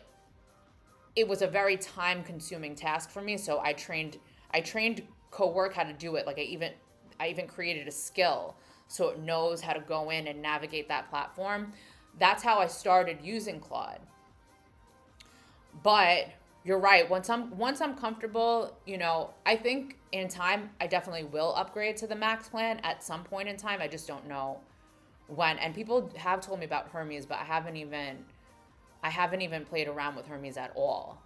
it was a very time-consuming task for me, so I trained co-work how to do it. Like I even created a skill so it knows how to go in and navigate that platform. That's how I started using Claude. But you're right. Once I'm comfortable, I think in time I definitely will upgrade to the Max plan at some point in time. I just don't know when. And people have told me about Hermes, but I haven't even played around with Hermes at all.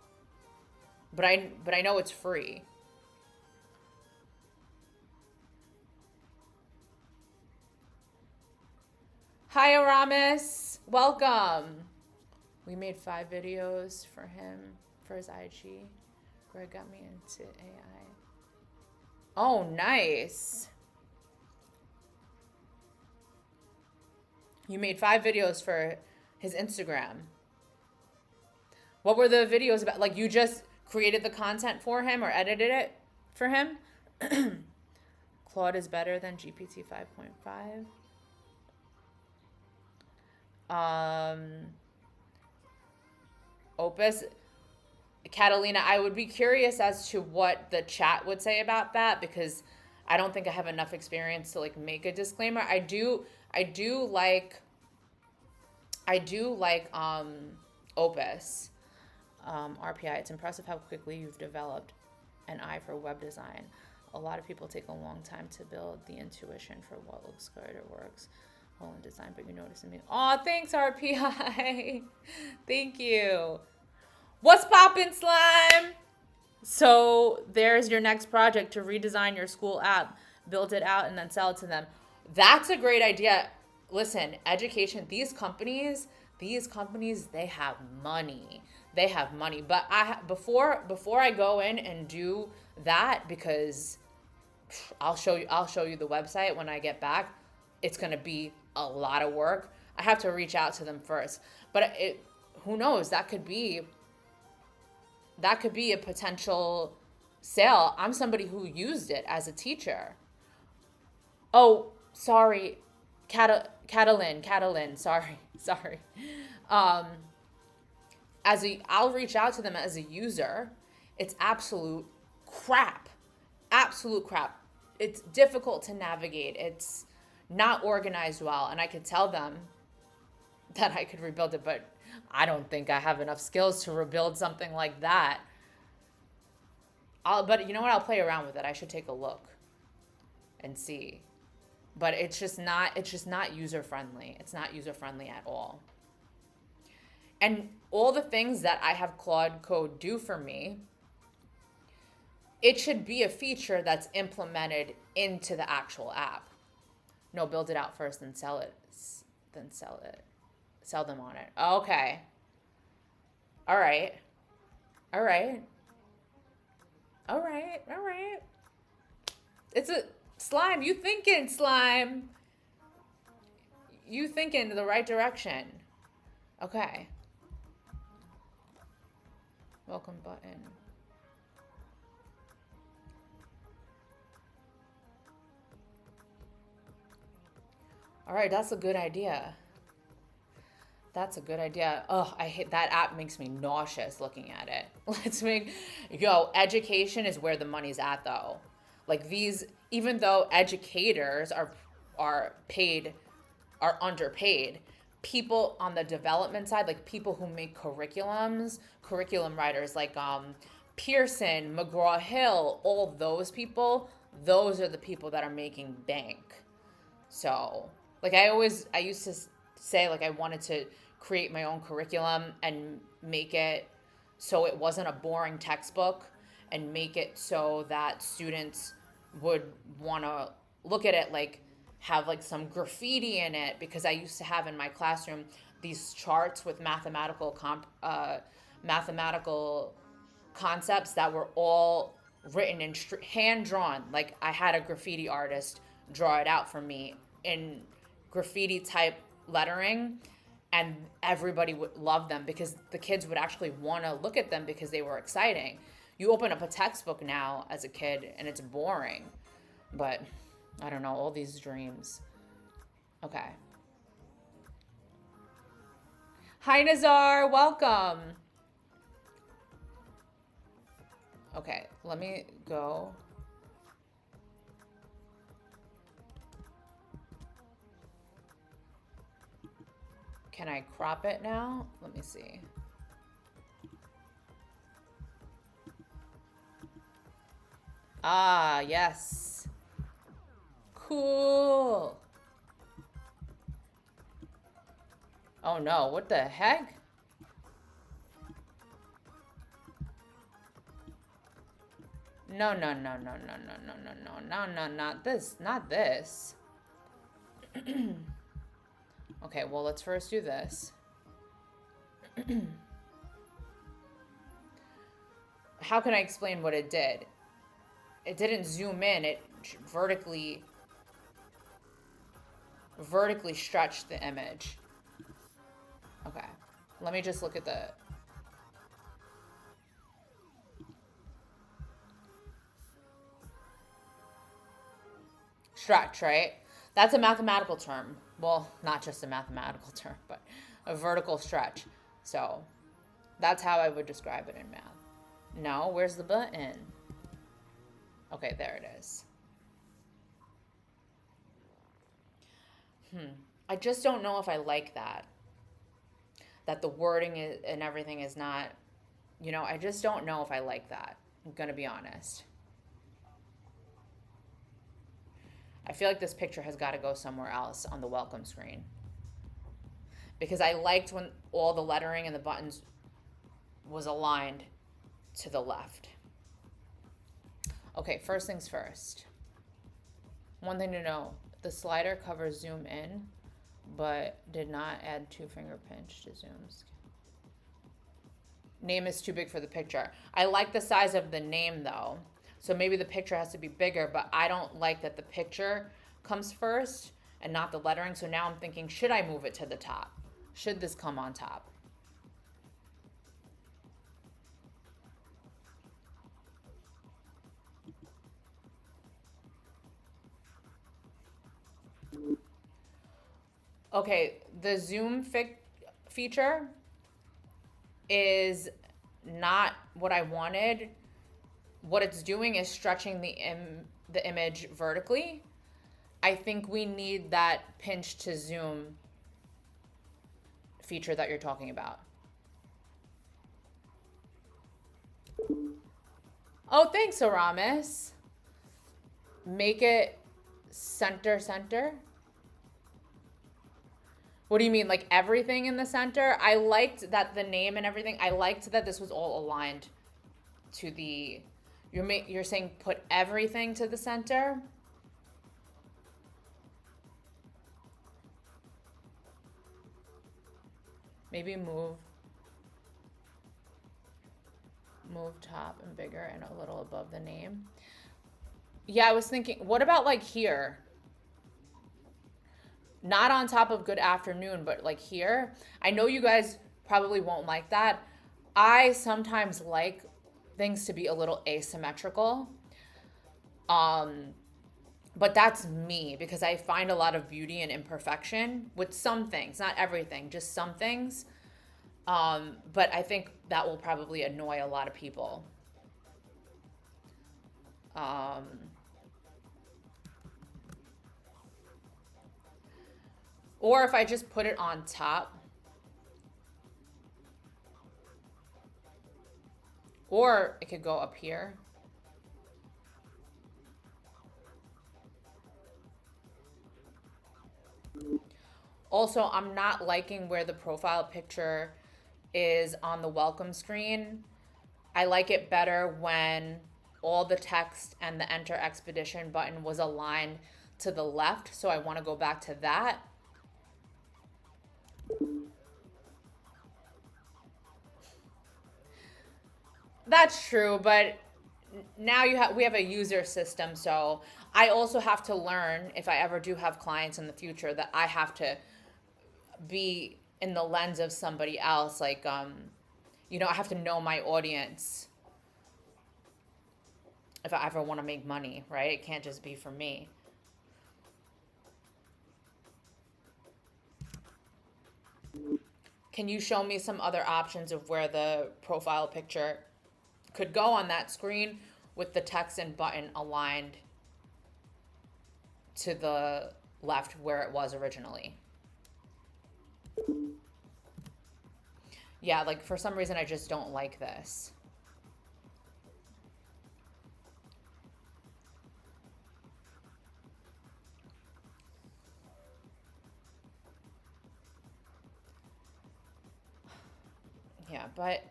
But I know it's free. Hi, Aramis. Welcome. We made 5 videos for him for his IG. Greg got me into AI. Oh, nice. You made 5 videos for his Instagram. What were the videos about? Like, you just created the content for him or edited it for him? Claude is better than GPT 5.5. Opus. Catalina, I would be curious as to what the chat would say about that, because I don't think I have enough experience to like make a disclaimer. I do like Opus. RPI, it's impressive how quickly you've developed an eye for web design. A lot of people take a long time to build the intuition for what looks good or works well in design, but you notice in me. Aw, thanks, RPI. Thank you. What's poppin', slime? So there's your next project, to redesign your school app, build it out, and then sell it to them. That's a great idea. Listen, education, these companies, they have money. They have money. But before I go in and do that, because I'll show you the website when I get back. It's going to be a lot of work. I have to reach out to them first. But who knows? That could be that could be a potential sale. I'm somebody who used it as a teacher. Oh, sorry, Catalin, sorry. Um, I'll reach out to them as a user. It's absolute crap. It's difficult to navigate. It's not organized well. And I could tell them that I could rebuild it, but I don't think I have enough skills to rebuild something like that. But you know what? I'll play around with it. I should take a look and see. But it's just not user friendly. It's not user friendly at all. And all the things that I have Claude Code do for me, it should be a feature that's implemented into the actual app. No, build it out first and sell it. Then sell it. Sell them on it. Okay. All right. It's a slime. You thinking, slime. You thinking the right direction. Okay. Welcome button. All right, that's a good idea. Oh, I hate that app. Makes me nauseous looking at it. Education is where the money's at though. Like these, even though educators are underpaid, people on the development side, like people who make curriculum writers like Pearson, McGraw-Hill, all those people, those are the people that are making bank. So, like I used to say, like I wanted to create my own curriculum and make it so it wasn't a boring textbook, and make it so that students would want to look at it, like have like some graffiti in it, because I used to have in my classroom these charts with mathematical concepts that were all written in hand drawn. Like I had a graffiti artist draw it out for me in graffiti type lettering, and everybody would love them because the kids would actually want to look at them because they were exciting. You open up a textbook now as a kid and it's boring, but I don't know, all these dreams. Okay. Hi, Nazar, welcome. Okay, let me go. Can I crop it now? Let me see. Ah, yes. Cool. Oh no, what the heck? No, not this. Okay, well, let's first do this. How can I explain what it did? It didn't zoom in, it vertically stretched the image. Okay, let me just look at the... Stretch, right? That's a mathematical term. Well, not just a mathematical term, but a vertical stretch. So that's how I would describe it in math. No, where's the button? Okay, there it is. I just don't know if I like that. That the wording and everything is not, I just don't know if I like that. I'm going to be honest. I feel like this picture has got to go somewhere else on the welcome screen. Because I liked when all the lettering and the buttons was aligned to the left. Okay, first things first. One thing to know, the slider covers zoom in, but did not add 2-finger pinch to zooms. Name is too big for the picture. I like the size of the name though. So maybe the picture has to be bigger, but I don't like that the picture comes first and not the lettering. So now I'm thinking, should I move it to the top? Should this come on top? Okay, the zoom feature is not what I wanted. What it's doing is stretching the image vertically. I think we need that pinch to zoom feature that you're talking about. Oh, thanks, Aramis. Make it center. What do you mean, like everything in the center? I liked that the name and everything. I liked that this was all aligned to the. You're saying put everything to the center. Maybe move top and bigger and a little above the name. Yeah, I was thinking, what about like here? Not on top of good afternoon, but like here. I know you guys probably won't like that. I sometimes like things to be a little asymmetrical. But that's me because I find a lot of beauty in imperfection with some things, not everything, just some things. But I think that will probably annoy a lot of people. Or if I just put it on top. Or it could go up here. Also, I'm not liking where the profile picture is on the welcome screen. I like it better when all the text and the enter expedition button was aligned to the left. So I want to go back to that. That's true, but now we have a user system, so I also have to learn if I ever do have clients in the future that I have to be in the lens of somebody else. Like, I have to know my audience if I ever want to make money, right? It can't just be for me. Can you show me some other options of where the profile picture could go on that screen with the text and button aligned to the left where it was originally? Yeah, like for some reason I just don't like this. Yeah, but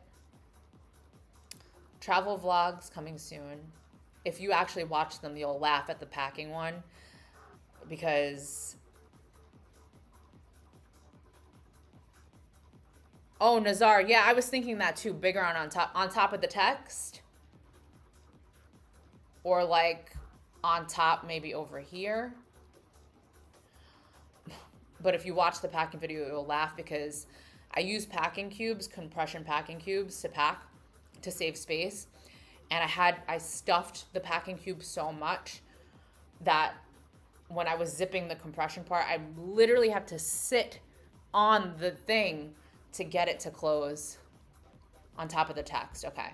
travel vlogs coming soon. If you actually watch them, you'll laugh at the packing one because oh, Nazar, yeah, I was thinking that too, bigger on top of the text. Or like on top maybe over here. But if you watch the packing video, you'll laugh because I use packing cubes, compression packing cubes to pack to save space. And I stuffed the packing cube so much that when I was zipping the compression part, I literally had to sit on the thing to get it to close on top of the text. Okay.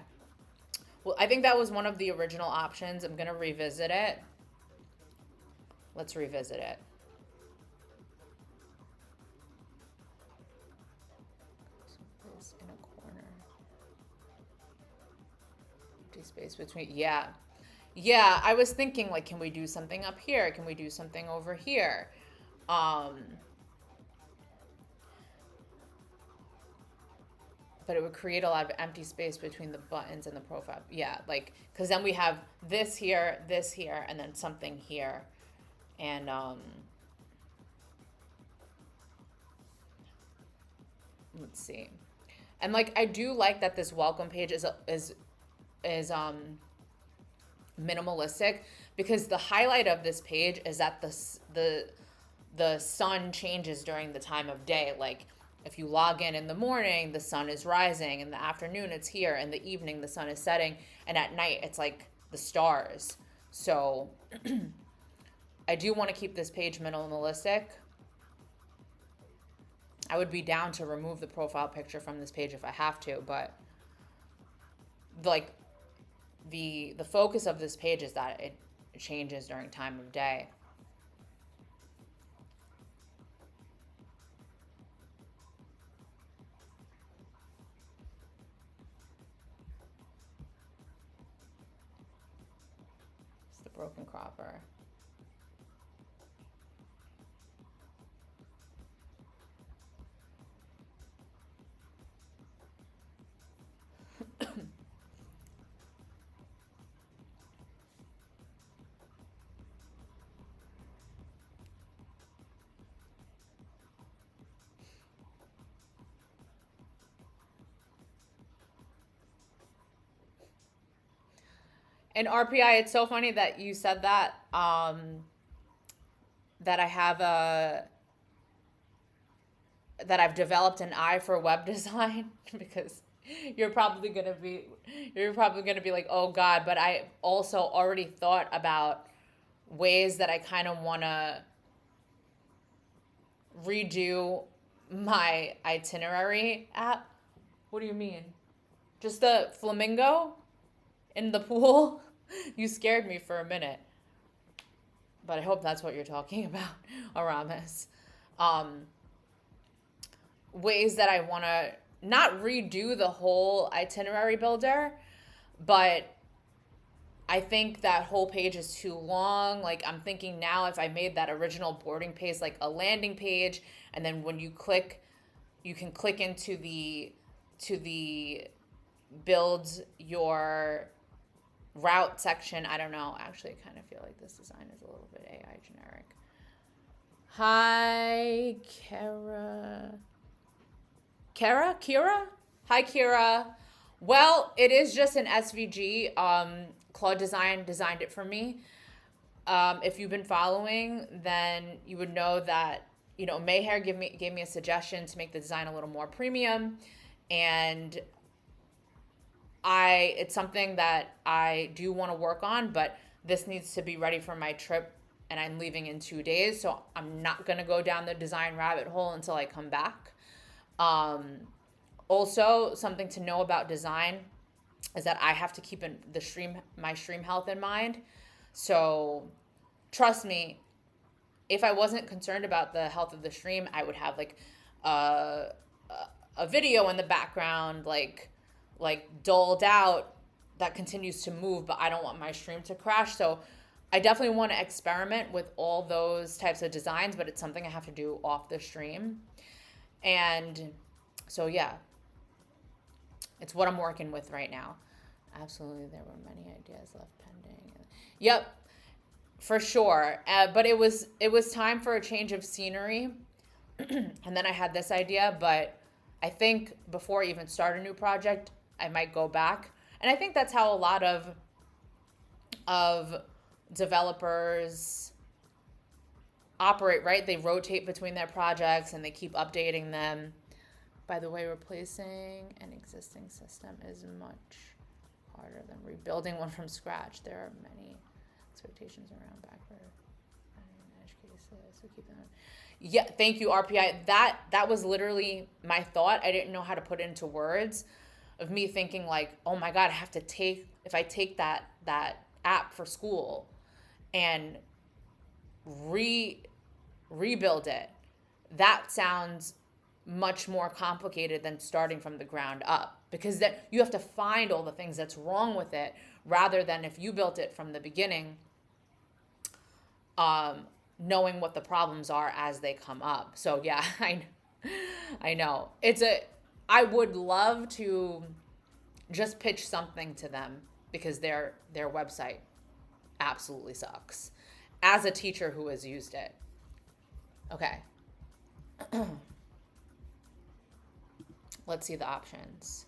Well, I think that was one of the original options. I'm going to revisit it. Let's revisit it. This in a corner. Empty space between. Yeah. Yeah, I was thinking, like, can we do something up here? Can we do something over here? But it would create a lot of empty space between the buttons and the profile. Yeah, like, because then we have this here, and then something here. And let's see. And like, I do like that this welcome page is minimalistic, because the highlight of this page is that the sun changes during the time of day. Like, if you log in the morning, the sun is rising. In the afternoon, it's here. In the evening, the sun is setting. And at night, it's like the stars. So I do want to keep this page minimalistic. I would be down to remove the profile picture from this page if I have to, but like the focus of this page is that it changes during time of day. It's the broken cropper. And RPI, it's so funny that you said that. That I have that I've developed an eye for web design because you're probably gonna be like, oh God, but I also already thought about ways that I kind of want to redo my itinerary app. What do you mean? Just the flamingo in the pool? You scared me for a minute. But I hope that's what you're talking about, Aramis. Ways that I want to not redo the whole itinerary builder, but I think that whole page is too long. Like, I'm thinking now if I made that original boarding page like a landing page, and then when you click, you can click into the build your route section. I don't know. Actually, I kind of feel like this design is a little bit AI generic. Hi, Kira? Hi, Kira. Well, it is just an SVG. Claude designed it for me. If you've been following, then you would know that, you know, Mayhair gave me a suggestion to make the design a little more premium, and it's something that I do want to work on, but this needs to be ready for my trip, and I'm leaving in 2 days, so I'm not going to go down the design rabbit hole until I come back. Also, something to know about design is that I have to keep my stream health in mind. So trust me, if I wasn't concerned about the health of the stream, I would have like a video in the background, like dulled out, that continues to move, but I don't want my stream to crash. So I definitely want to experiment with all those types of designs, but it's something I have to do off the stream. And so, yeah, it's what I'm working with right now. Absolutely, there were many ideas left pending. Yep, for sure. But it was time for a change of scenery. And then I had this idea, but I think before I even start a new project, I might go back. And I think that's how a lot of developers operate, right? They rotate between their projects and they keep updating them. By the way, replacing an existing system is much harder than rebuilding one from scratch. There are many expectations around backward edge cases, so keep that. Yeah, thank you, RPI. That was literally my thought. I didn't know how to put it into words, of me thinking like, oh my God, I have to if I take that app for school and rebuild it, that sounds much more complicated than starting from the ground up, because that you have to find all the things that's wrong with it, rather than if you built it from the beginning, knowing what the problems are as they come up. So yeah, I know. I would love to just pitch something to them, because their website absolutely sucks, as a teacher who has used it. Okay. Let's see the options.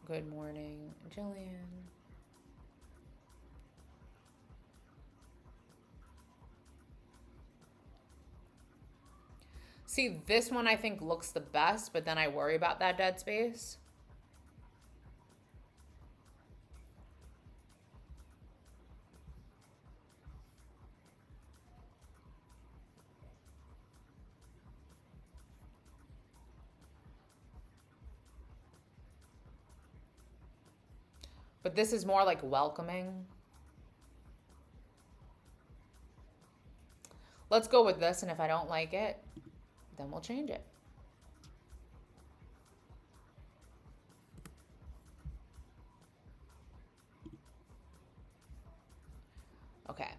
Good morning, Jillian. See, this one I think looks the best, but then I worry about that dead space. But this is more like welcoming. Let's go with this, and if I don't like it, then we'll change it. Okay.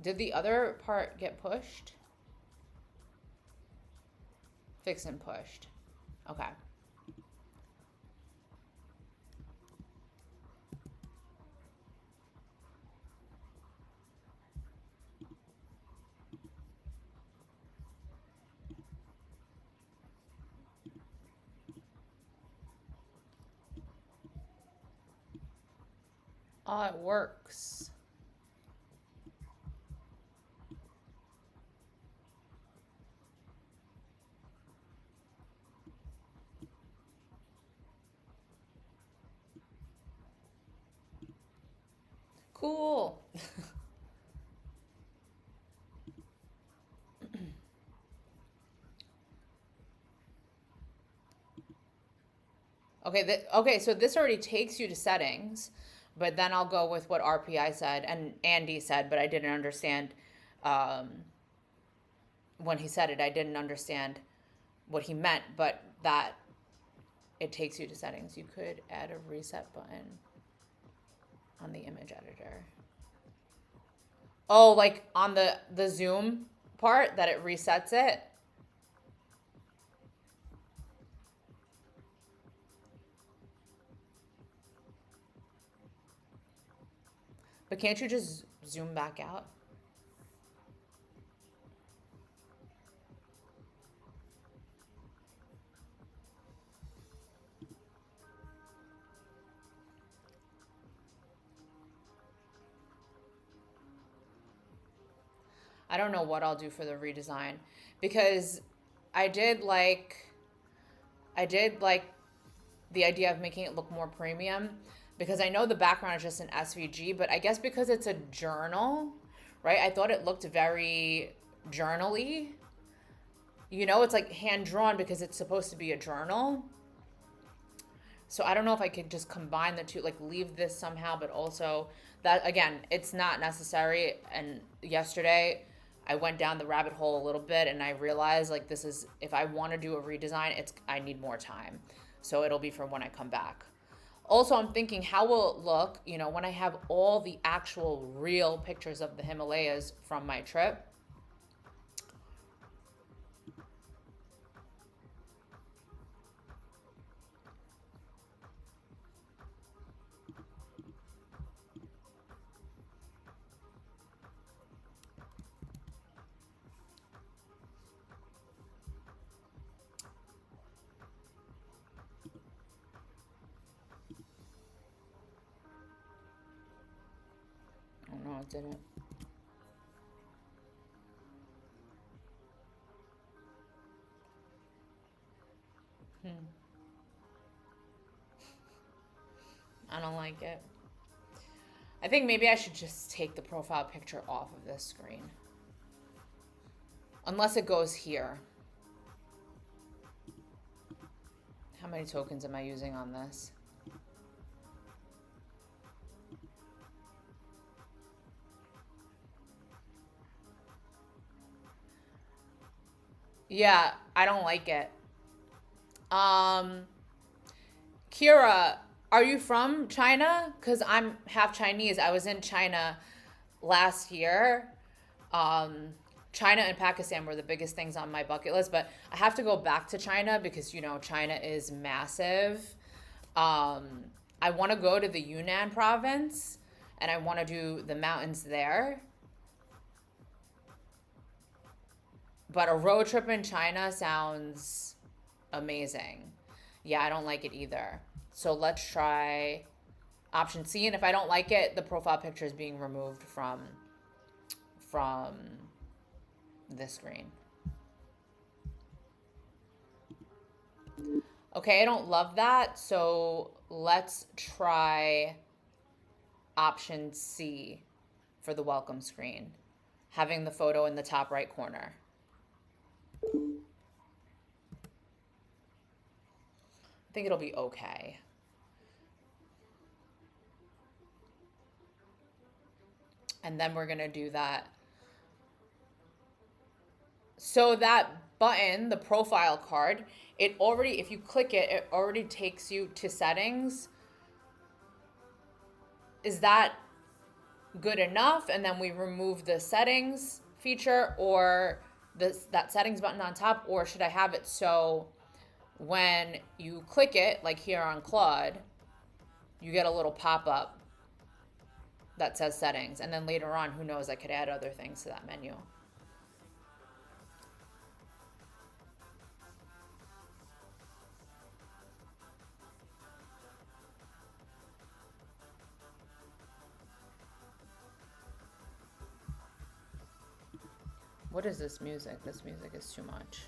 Did the other part get pushed? Fixed and pushed. Okay. Oh, it works. Cool. Okay, so this already takes you to settings, but then I'll go with what RPI said and Andy said, but I didn't understand when he said it. I didn't understand what he meant, but that it takes you to settings. You could add a reset button on the image editor. Oh, like on the zoom part that it resets it. But can't you just zoom back out? I don't know what I'll do for the redesign because I did like the idea of making it look more premium because I know the background is just an SVG, but I guess because it's a journal, right? I thought it looked very journal-y. You know, it's like hand drawn because it's supposed to be a journal. So I don't know if I could just combine the two, like leave this somehow, but also that, again, it's not necessary. And yesterday I went down the rabbit hole a little bit and I realized like this is, if I want to do a redesign, I need more time. So it'll be for when I come back. Also, I'm thinking, how will it look, you know, when I have all the actual real pictures of the Himalayas from my trip? Oh no, it didn't. I don't like it. I think maybe I should just take the profile picture off of this screen. Unless it goes here. How many tokens am I using on this? Yeah, I don't like it. Kira, are you from China? Because I'm half Chinese. I was in China last year. China and Pakistan were the biggest things on my bucket list, but I have to go back to China because, you know, China is massive. I want to go to the Yunnan province and I want to do the mountains there. But a road trip in China sounds amazing. Yeah, I don't like it either. So let's try option C, and if I don't like it, the profile picture is being removed from this screen. Okay, I don't love that, so let's try option C for the welcome screen, having the photo in the top right corner. I think it'll be okay. And then we're gonna do that. So that button, the profile card, it already, if you click it, it already takes you to settings. Is that good enough? And then we remove the settings feature or that settings button on top, or should I have it so when you click it, like here on Claude, you get a little pop-up that says settings, and then later on, who knows, I could add other things to that menu. What is this music? This music is too much.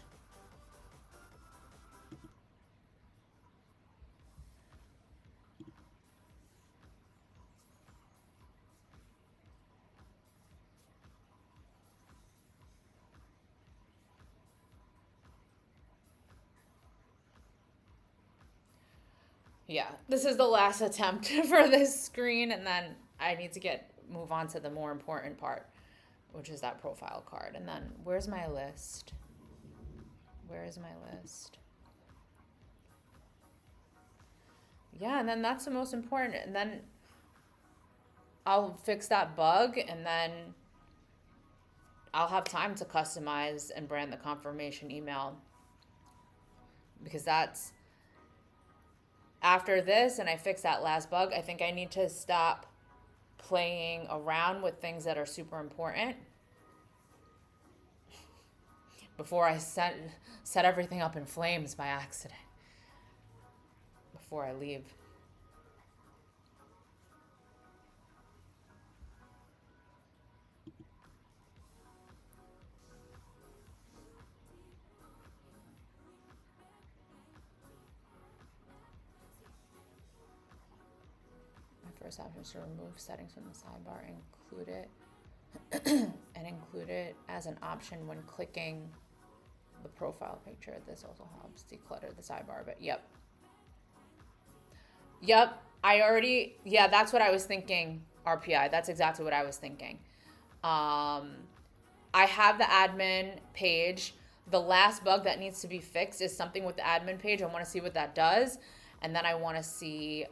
Yeah, this is the last attempt for this screen, and then I need to move on to the more important part, which is that profile card. And then where's my list? Where is my list? Yeah, and then that's the most important. And then I'll fix that bug, and then I'll have time to customize and brand the confirmation email, because that's after this and I fix that last bug. I think I need to stop playing around with things that are super important before I set everything up in flames by accident before I leave. First option is to remove settings from the sidebar, include it and include it as an option when clicking the profile picture. This also helps declutter the sidebar, but yep, I already, yeah, that's what I was thinking. RPI, that's exactly what I was thinking. I have the admin page. The last bug that needs to be fixed is something with the admin page. I want to see what that does, and then I want to see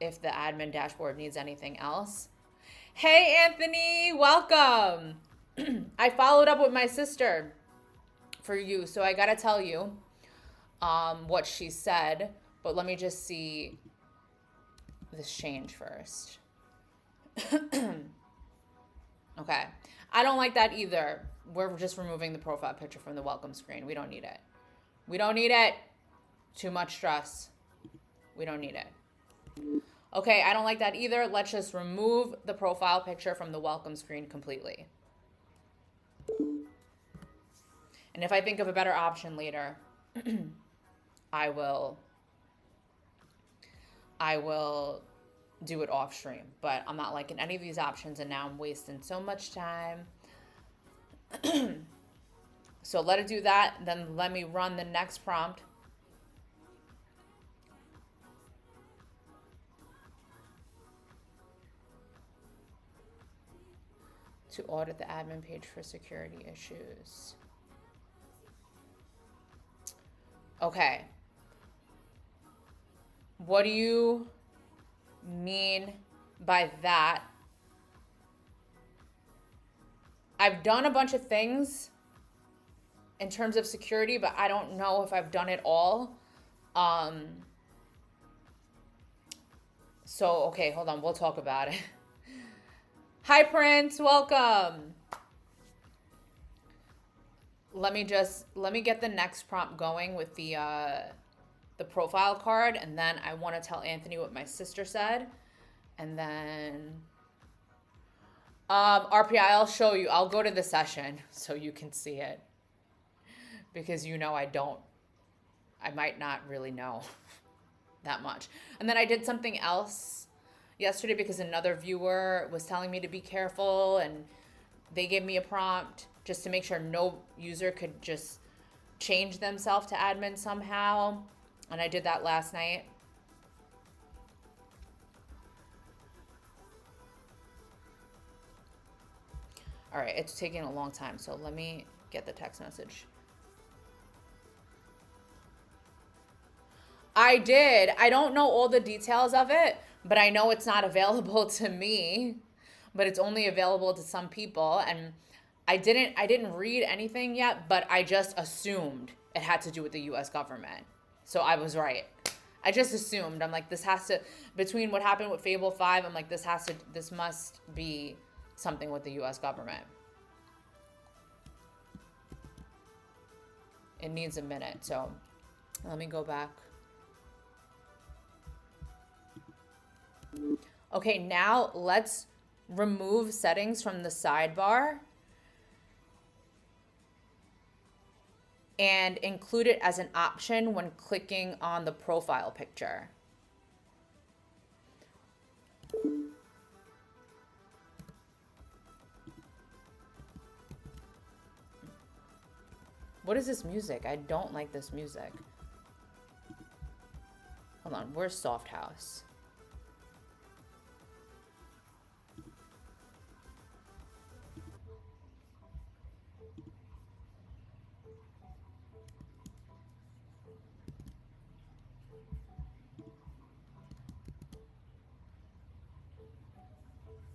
if the admin dashboard needs anything else. Hey, Anthony, welcome. I followed up with my sister for you, so I gotta tell you what she said, but let me just see this change first. Okay, I don't like that either. We're just removing the profile picture from the welcome screen. We don't need it. We don't need it. Too much stress. We don't need it. Okay, I don't like that either. Let's just remove the profile picture from the welcome screen completely. And if I think of a better option later, I will do it off stream. But I'm not liking any of these options, and now I'm wasting so much time. So let it do that. Then let me run the next prompt. To audit the admin page for security issues. Okay. What do you mean by that? I've done a bunch of things in terms of security, but I don't know if I've done it all. So, okay, hold on. We'll talk about it. Hi, Prince. Welcome. Let me get the next prompt going with the profile card, and then I want to tell Anthony what my sister said, and then RPI, I'll show you. I'll go to the session so you can see it, because you know I might not really know that much. And then I did something else yesterday because another viewer was telling me to be careful, and they gave me a prompt just to make sure no user could just change themselves to admin somehow. And I did that last night. All right, it's taking a long time, so let me get the text message. I did. I don't know all the details of it, but I know it's not available to me, but it's only available to some people. And I didn't read anything yet, but I just assumed it had to do with the US government. So I was right. I just assumed. I'm like, this has to, between what happened with Fable 5, I'm like, this must be something with the US government. It needs a minute, so let me go back. Okay, now let's remove settings from the sidebar and include it as an option when clicking on the profile picture. What is this music? I don't like this music. Hold on, where's Soft House?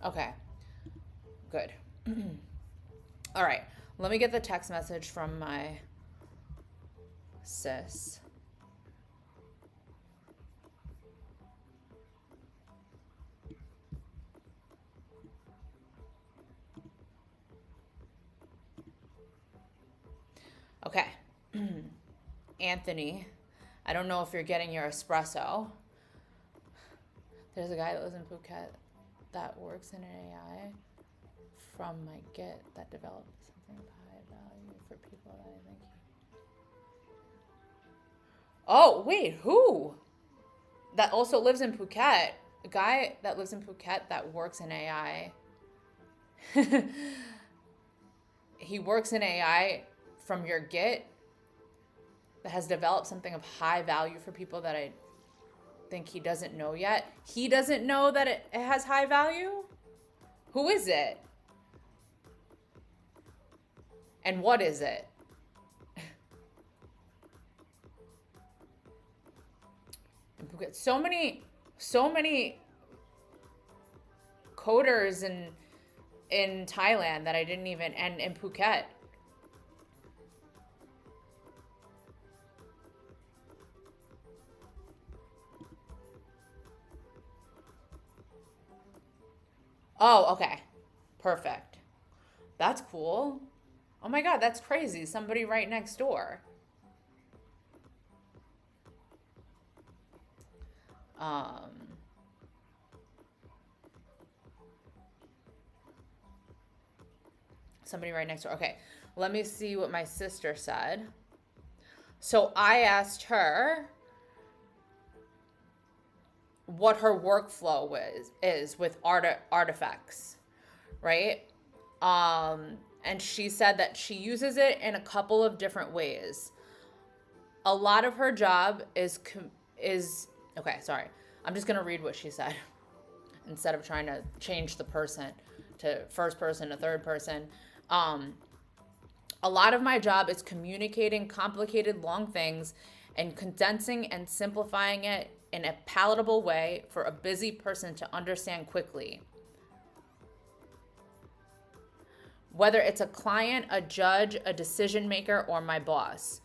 Okay, good. All right, let me get the text message from my sis. Okay, Anthony, I don't know if you're getting your espresso. There's a guy that lives in Phuket that works in an AI from my Git that developed something of high value for people that I think. Oh, wait, who? That also lives in Phuket. A guy that lives in Phuket that works in AI. He works in AI from your Git that has developed something of high value for people that I think he doesn't know yet. He doesn't know that it has high value? Who is it? And what is it? So many coders in Thailand that I didn't even, and in Phuket. Oh, okay. Perfect. That's cool. Oh my God, that's crazy. Somebody right next door. Somebody right next door. Okay, let me see what my sister said. So I asked her what her workflow is with artifacts, right? And she said that she uses it in a couple of different ways. A lot of her job is okay, sorry. I'm just going to read what she said instead of trying to change the person to first person to third person. A lot of my job is communicating complicated long things and condensing and simplifying it in a palatable way for a busy person to understand quickly. Whether it's a client, a judge, a decision maker, or my boss.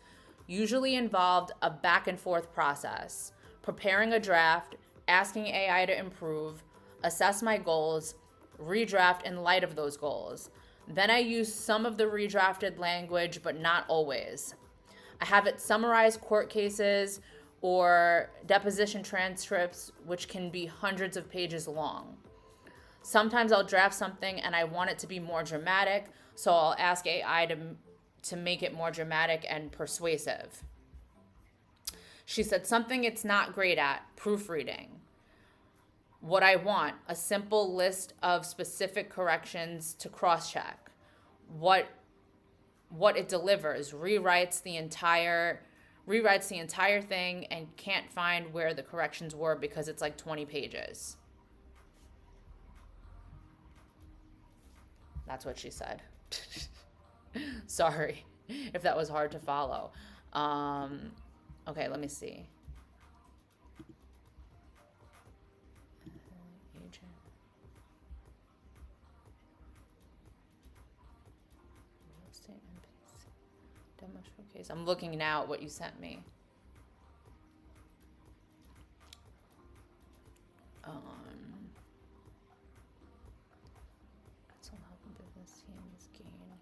Usually involved a back and forth process, preparing a draft, asking AI to improve, assess my goals, redraft in light of those goals. Then I use some of the redrafted language, but not always. I have it summarize court cases or deposition transcripts, which can be hundreds of pages long. Sometimes I'll draft something and I want it to be more dramatic, so I'll ask AI to make it more dramatic and persuasive. She said something it's not great at, proofreading. What I want, a simple list of specific corrections to cross-check. What it delivers, rewrites the entire thing and can't find where the corrections were because it's like 20 pages. That's what she said. Sorry if that was hard to follow. Okay, let me see. Agent. Real estate NPC. Demo showcase. I'm looking now at what you sent me. That's all helping business teams gain an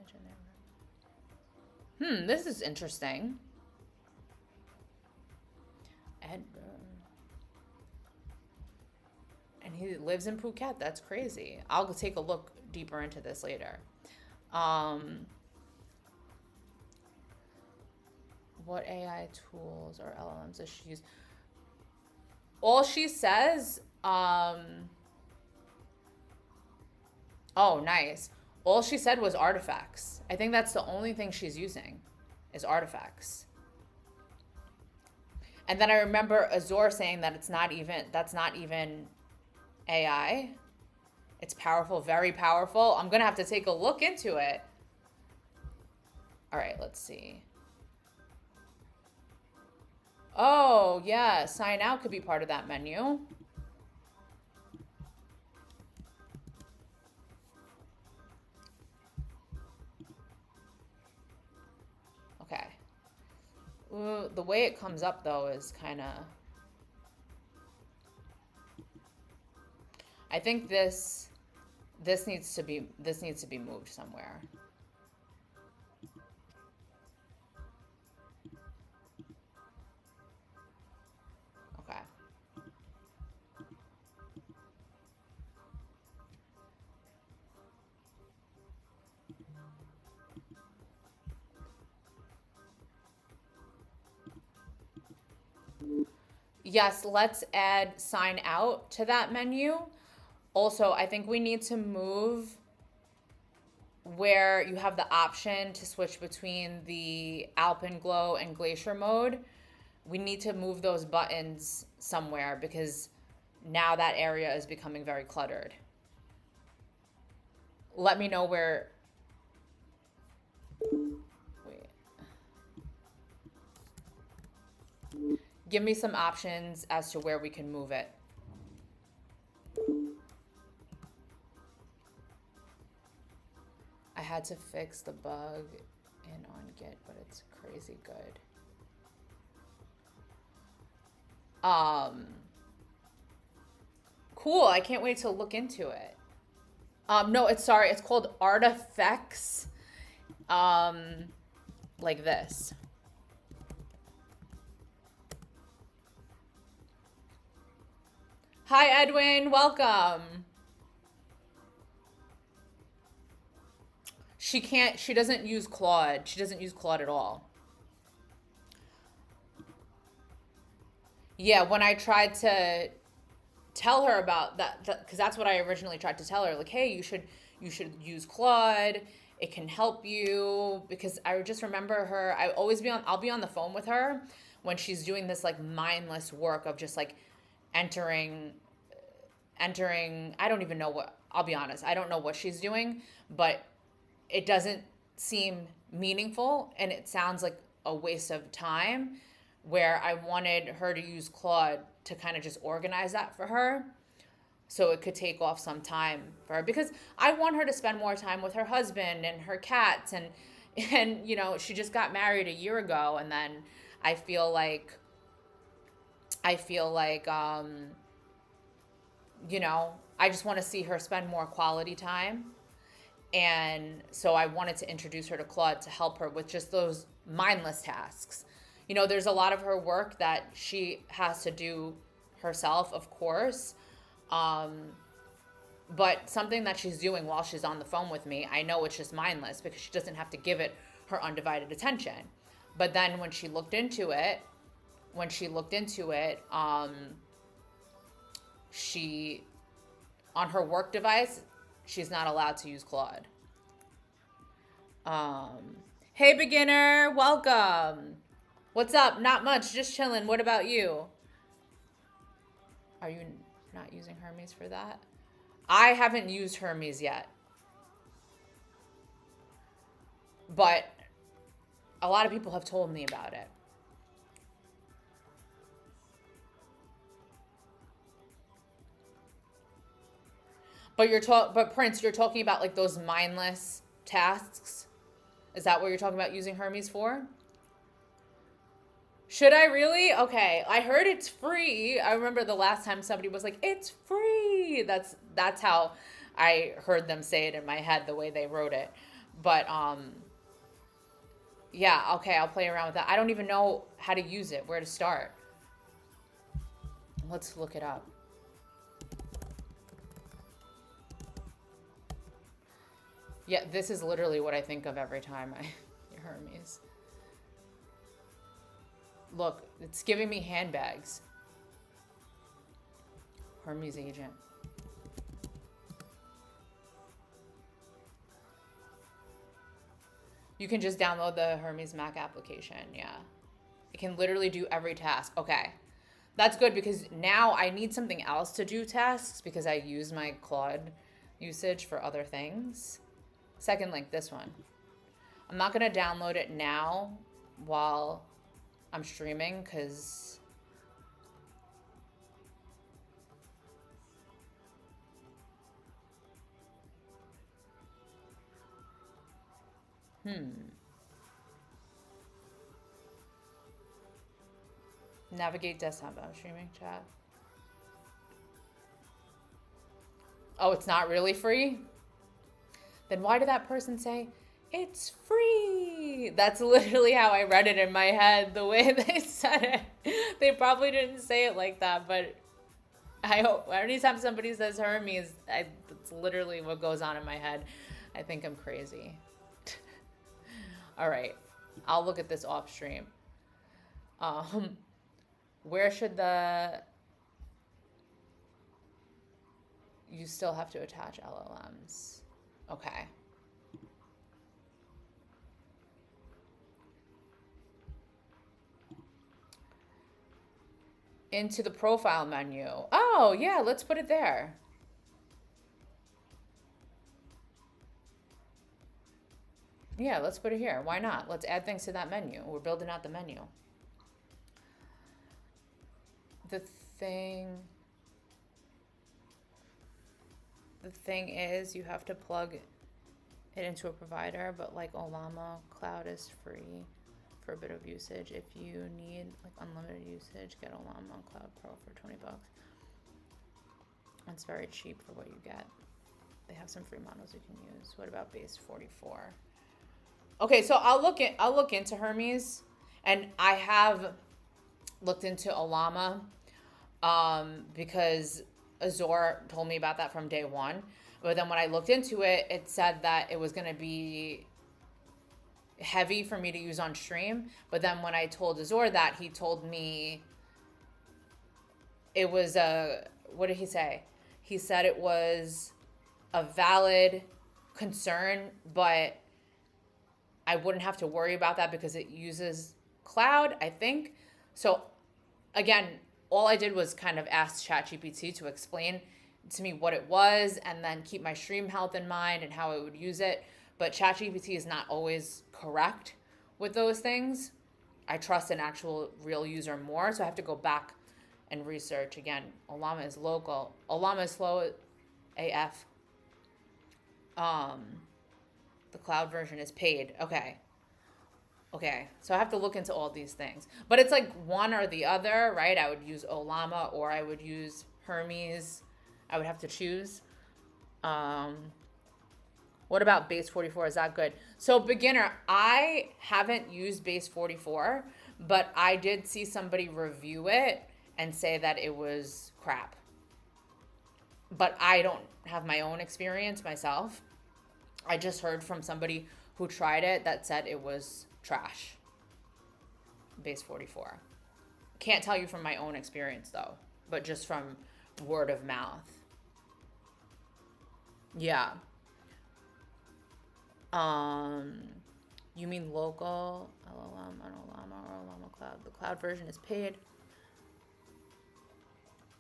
edge in their. This is interesting. And he lives in Phuket. That's crazy. I'll take a look deeper into this later. What AI tools or LLMs does she use? All she says, oh, nice. All she said was artifacts. I think that's the only thing she's using is artifacts. And then I remember Azor saying that that's not even AI. It's powerful, very powerful. I'm going to have to take a look into it. All right, let's see. Oh, yeah, sign out could be part of that menu. Okay. Ooh, the way it comes up though is kind of. I think this needs to be moved somewhere. Okay. Yes, let's add sign out to that menu. Also, I think we need to move where you have the option to switch between the Alpenglow and Glacier mode. We need to move those buttons somewhere because now that area is becoming very cluttered. Let me know where. Wait. Give me some options as to where we can move it. I had to fix the bug in on Git, but it's crazy good. Cool. I can't wait to look into it. No, it's called artifacts. Like this. Hi, Edwin. Welcome. She doesn't use Claude. She doesn't use Claude at all. Yeah, when I tried to tell her about that, because that's what I originally tried to tell her, like, hey, you should use Claude. It can help you, because I just remember her. I'll be on the phone with her when she's doing this like mindless work of just like entering. I don't even know I'll be honest. I don't know what she's doing, but it doesn't seem meaningful and it sounds like a waste of time, where I wanted her to use Claude to kind of just organize that for her so it could take off some time for her, because I want her to spend more time with her husband and her cats, and you know, she just got married a year ago, and then I feel like you know, I just want to see her spend more quality time. And so I wanted to introduce her to Claude to help her with just those mindless tasks. You know, there's a lot of her work that she has to do herself, of course. But something that she's doing while she's on the phone with me, I know it's just mindless because she doesn't have to give it her undivided attention. But then when she looked into it, she, on her work device, she's not allowed to use Claude. Hey, beginner, welcome. What's up? Not much, just chilling. What about you? Are you not using Hermes for that? I haven't used Hermes yet. but a lot of people have told me about it. But Prince, you're talking about like those mindless tasks. Is that what you're talking about using Hermes for? Should I really? Okay, I heard it's free. I remember the last time somebody was like, "It's free." That's how I heard them say it in my head, the way they wrote it. But yeah, okay, I'll play around with that. I don't even know how to use it, where to start. Let's look it up. Yeah, this is literally what I think of every time I hear Hermes. Look, it's giving me handbags. Hermes agent. You can just download the Hermes Mac application, yeah. It can literally do every task. Okay. That's good because now I need something else to do tasks because I use my Claude usage for other things. Second link, this one. I'm not going to download it now while I'm streaming because navigate desktop. I'm streaming chat. Oh, it's not really free? Then why did that person say it's free? That's literally how I read it in my head, the way they said it. They probably didn't say it like that, but I hope anytime somebody says Hermes, that's literally what goes on in my head. I think I'm crazy. All right, I'll look at this off stream. Where should you still have to attach LLMs. Okay. Into the profile menu. Oh, yeah, let's put it there. Yeah, let's put it here. Why not? Let's add things to that menu. We're building out the menu. The thing is you have to plug it into a provider, but like Olama, Cloud is free for a bit of usage. If you need like unlimited usage, get Olama Cloud Pro for 20 bucks. It's very cheap for what you get. They have some free models you can use. What about base 44? Okay, so I'll look into Hermes, and I have looked into Olama because Azor told me about that from day one. But then when I looked into it, it said that it was going to be heavy for me to use on stream. But then when I told Azor that, he told me it was what did he say? He said it was a valid concern, but I wouldn't have to worry about that because it uses Cloud, I think. So again, all I did was kind of ask ChatGPT to explain to me what it was and then keep my stream health in mind and how I would use it. But ChatGPT is not always correct with those things. I trust an actual real user more, so I have to go back and research again. Olama is local. Olama is slow AF. The cloud version is paid. Okay. So I have to look into all these things. But it's like one or the other, right? I would use Olama or I would use Hermes. I would have to choose. What about base 44? Is that good? So beginner, I haven't used base 44, but I did see somebody review it and say that it was crap. But I don't have my own experience myself. I just heard from somebody who tried it that said it was trash. Base 44. Can't tell you from my own experience though, but just from word of mouth. Yeah. You mean local LLM on Olama or Olama Cloud? The cloud version is paid.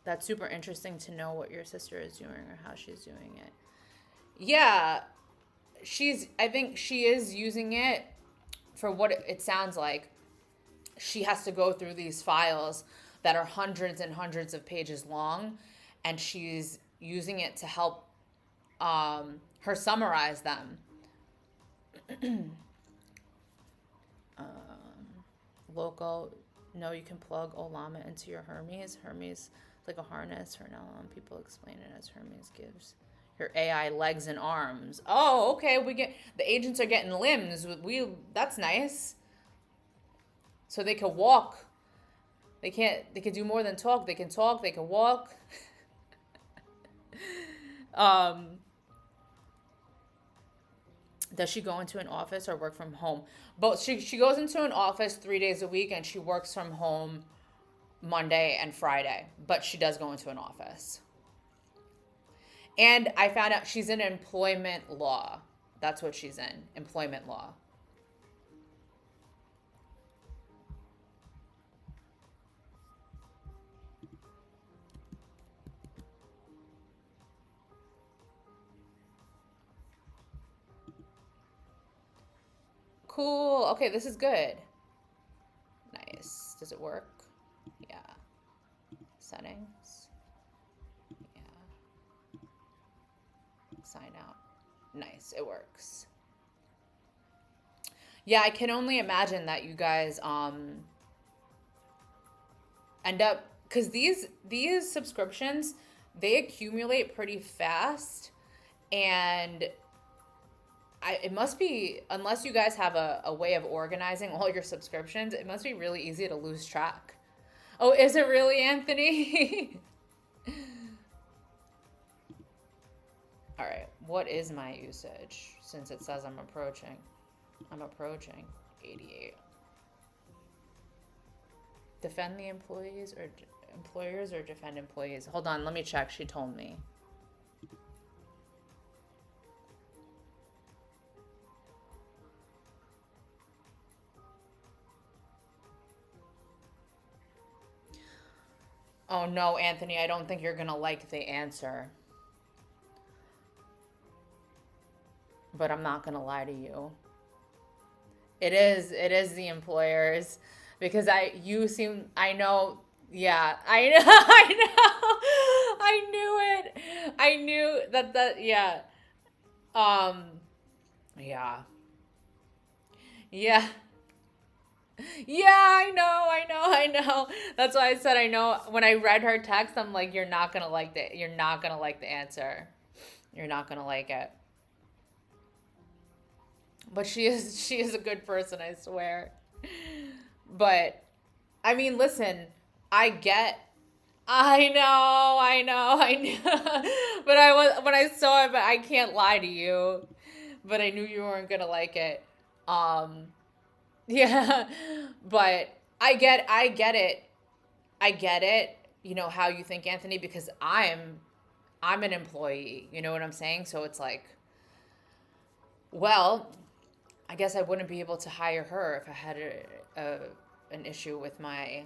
That's super interesting to know what your sister is doing or how she's doing it. Yeah, I think she is using it for what it sounds like. She has to go through these files that are hundreds and hundreds of pages long, and she's using it to help her summarize them. Local, no, you can plug Olama into your Hermes. Hermes, like a harness for an LLM. People explain it as Hermes gives your AI legs and arms. Oh, okay. The agents are getting limbs. That's nice. So they can walk. They can do more than talk. They can talk, they can walk. Does she go into an office or work from home? Both. She goes into an office 3 days a week, and she works from home Monday and Friday, but she does go into an office. And I found out she's in employment law. That's what she's in, employment law. Cool. Okay, this is good. Nice. Does it work? Yeah. Settings. Yeah. Sign out. Nice. It works. Yeah, I can only imagine that you guys end up, because these subscriptions, they accumulate pretty fast, and it must be, unless you guys have a way of organizing all your subscriptions, it must be really easy to lose track. Oh, is it really, Anthony? All right, what is my usage? Since it says I'm approaching 88. Defend the employers or defend employees? Hold on, let me check. She told me. Oh no, Anthony, I don't think you're gonna like the answer. But I'm not gonna lie to you. It is the employers, because I know, yeah, I know, I knew it. I knew that, yeah. Yeah. Yeah. Yeah, I know. That's why I said I know. When I read her text, I'm like, you're not gonna like the answer. You're not gonna like it. But she is a good person, I swear. But I mean, listen, I know. But when I saw it, but I can't lie to you. But I knew you weren't gonna like it. Yeah, but I get it, you know, how you think, Anthony, because I'm an employee, you know what I'm saying? So it's like, well, I guess I wouldn't be able to hire her if I had an issue with my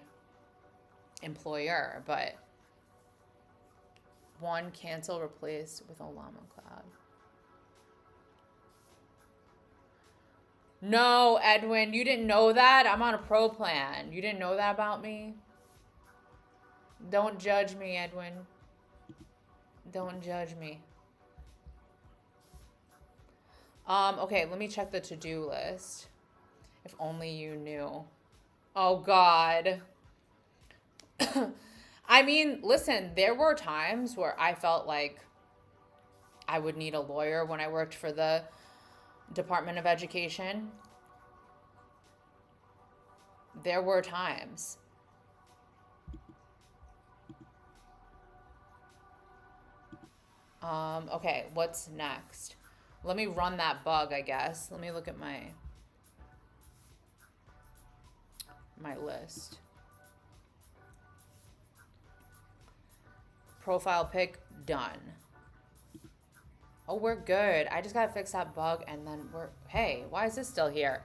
employer, but one cancel, replace with Olama Cloud. No, Edwin, you didn't know that? I'm on a pro plan. You didn't know that about me? Don't judge me, Edwin. Don't judge me. Okay, let me check the to-do list. If only you knew. Oh, God. I mean, listen, there were times where I felt like I would need a lawyer when I worked for the Department of Education. There were times. Okay, what's next? Let me run that bug, I guess. Let me look at my list. Profile pic, done. Oh, we're good. I just gotta fix that bug, and then hey, why is this still here?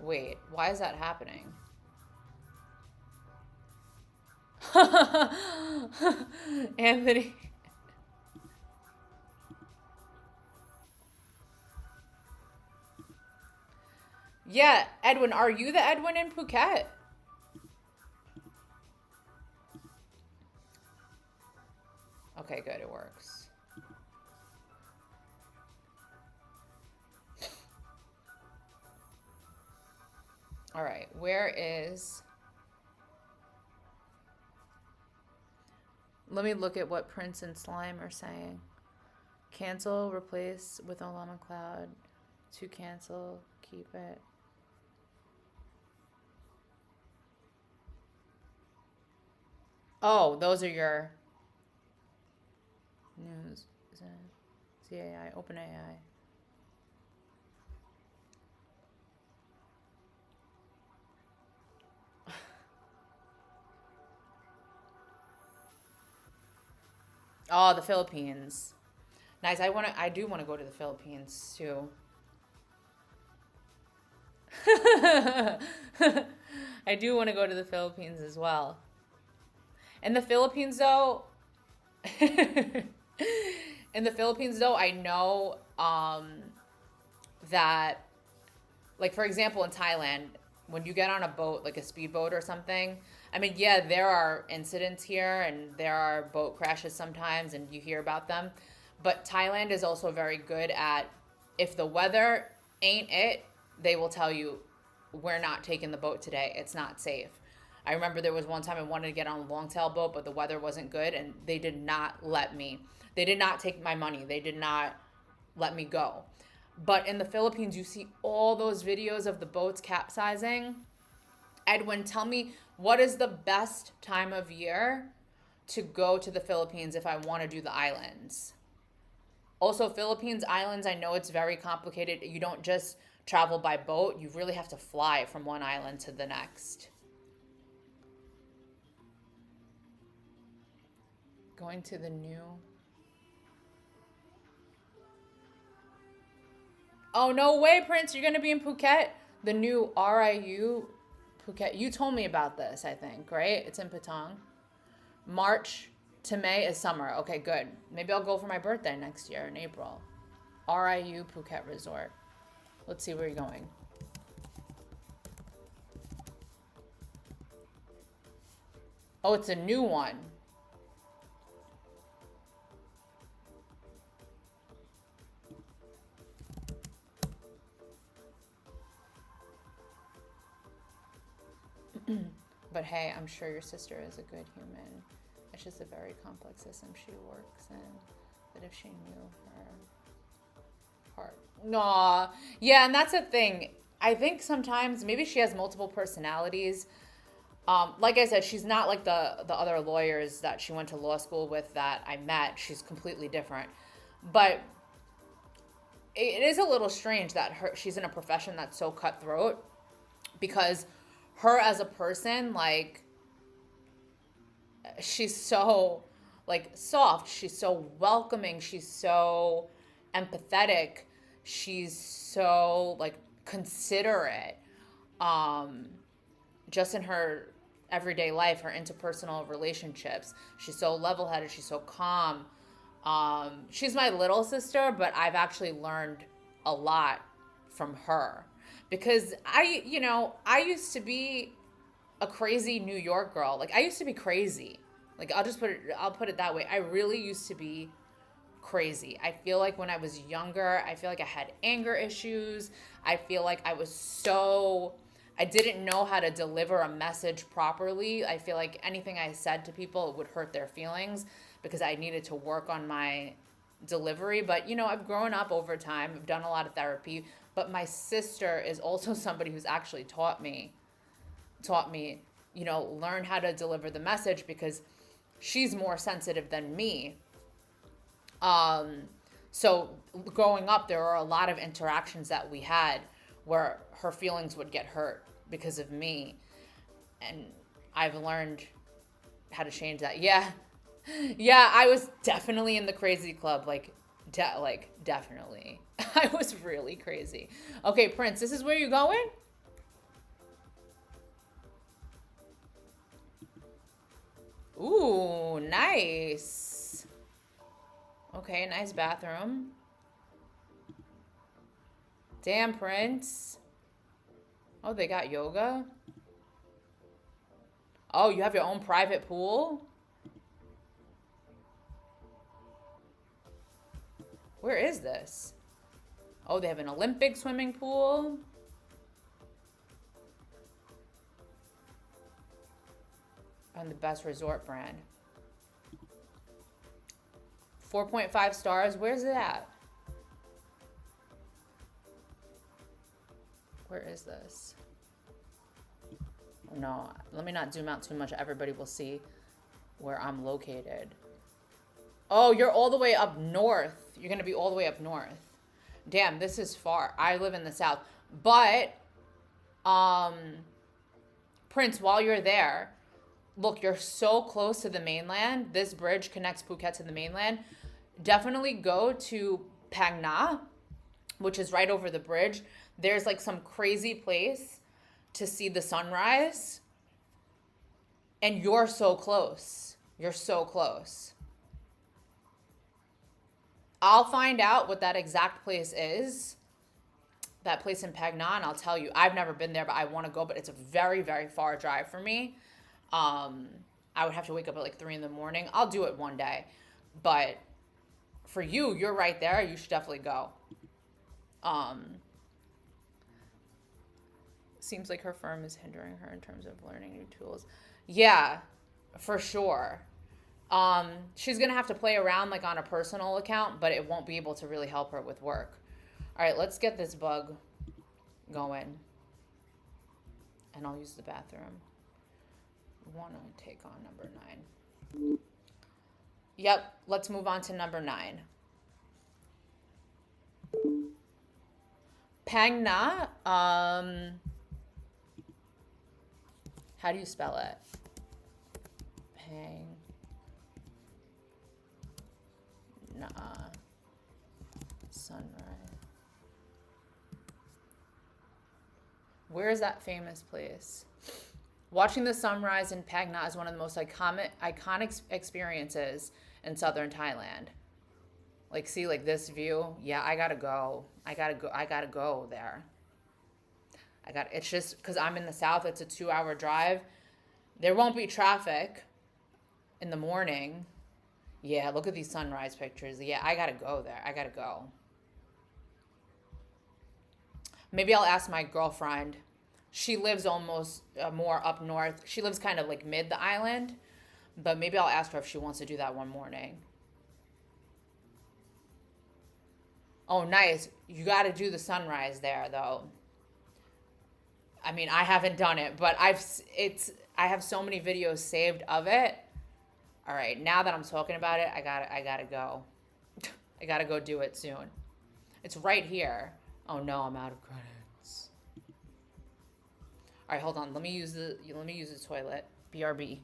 Wait, why is that happening? Anthony. Yeah, Edwin, are you the Edwin in Phuket? Okay, good, it works. All right, where is... Let me look at what Prince and Slime are saying. Cancel, replace with Olama Cloud. To cancel, keep it. Oh, those are your news. CAI, OpenAI. Oh, the Philippines. Nice. I do want to go to the Philippines too. I do want to go to the Philippines as well. In the Philippines though, in the Philippines though, I know that, like, for example, in Thailand, when you get on a boat, like a speedboat or something, I mean, yeah, there are incidents here and there are boat crashes sometimes and you hear about them. But Thailand is also very good at, if the weather ain't it, they will tell you, we're not taking the boat today. It's not safe. I remember there was one time I wanted to get on a longtail boat, but the weather wasn't good and they did not let me. They did not take my money. They did not let me go. But in the Philippines, you see all those videos of the boats capsizing. Edwin, tell me, what is the best time of year to go to the Philippines if I want to do the islands? Also, Philippines islands, I know it's very complicated. You don't just travel by boat. You really have to fly from one island to the next. Going to the new... Oh, no way, Prince. You're going to be in Phuket? The new RIU Phuket. You told me about this, I think, right? It's in Patong. March to May is summer. Okay, good. Maybe I'll go for my birthday next year in April. RIU Phuket Resort. Let's see where you're going. Oh, it's a new one. But hey, I'm sure your sister is a good human. It's just a very complex system she works in. That if she knew her heart. Nah. Yeah, and that's the thing. I think sometimes maybe she has multiple personalities. Like I said, she's not like the other lawyers that she went to law school with that I met. She's completely different. But it is a little strange that she's in a profession that's so cutthroat, because her as a person, like, she's so, like, soft. She's so welcoming. She's so empathetic. She's so, like, considerate. Just in her everyday life, her interpersonal relationships. She's so level-headed. She's so calm. She's my little sister, but I've actually learned a lot from her. Because I used to be a crazy New York girl. Like, I used to be crazy. Like, I'll put it that way. I really used to be crazy. I feel like when I was younger, I feel like I had anger issues. I feel like I didn't know how to deliver a message properly. I feel like anything I said to people would hurt their feelings because I needed to work on my delivery. But, I've grown up over time. I've done a lot of therapy. But my sister is also somebody who's actually taught me, learn how to deliver the message, because she's more sensitive than me. So growing up, there were a lot of interactions that we had where her feelings would get hurt because of me. And I've learned how to change that. Yeah. Yeah, I was definitely in the crazy club. Definitely. I was really crazy. Okay, Prince, this is where you're going? Ooh, nice. Okay, nice bathroom. Damn, Prince. Oh, they got yoga. Oh, you have your own private pool? Where is this? Oh, they have an Olympic swimming pool. And the best resort brand. 4.5 stars. Where's it at? Where is this? Oh, no, let me not zoom out too much. Everybody will see where I'm located. Oh, you're all the way up north. You're going to be all the way up north. Damn, this is far. I live in the south. But, Prince, while you're there, look, you're so close to the mainland. This bridge connects Phuket to the mainland. Definitely go to Phang Nga, which is right over the bridge. There's like some crazy place to see the sunrise. And you're so close. You're so close. I'll find out what that exact place is. That place in Phang Nga, and I'll tell you. I've never been there, but I want to go, but it's a very, very far drive for me. I would have to wake up at like 3 in the morning. I'll do it one day. But for you, you're right there. You should definitely go. Seems like her firm is hindering her in terms of learning new tools. Yeah, for sure. She's going to have to play around like on a personal account, but it won't be able to really help her with work. All right, let's get this bug going. And I'll use the bathroom. I want to take on number 9. Yep, let's move on to number 9. Phang Nga, how do you spell it? Phang Nga sunrise. Where is that famous place? Watching the sunrise in Phang Nga is one of the most iconic experiences in southern Thailand. Like, see, like this view. Yeah, I gotta go. I gotta go there. It's just because I'm in the south. It's a 2-hour drive. There won't be traffic in the morning. Yeah, look at these sunrise pictures. Yeah, I gotta go there. I gotta go. Maybe I'll ask my girlfriend. She lives almost more up north. She lives kind of like mid the island. But maybe I'll ask her if she wants to do that one morning. Oh, nice. You got to do the sunrise there, though. I mean, I haven't done it, but I have so many videos saved of it. All right, now that I'm talking about it, I gotta go. I gotta go do it soon. It's right here. Oh no, I'm out of credits. All right, hold on. Let me use the toilet. BRB.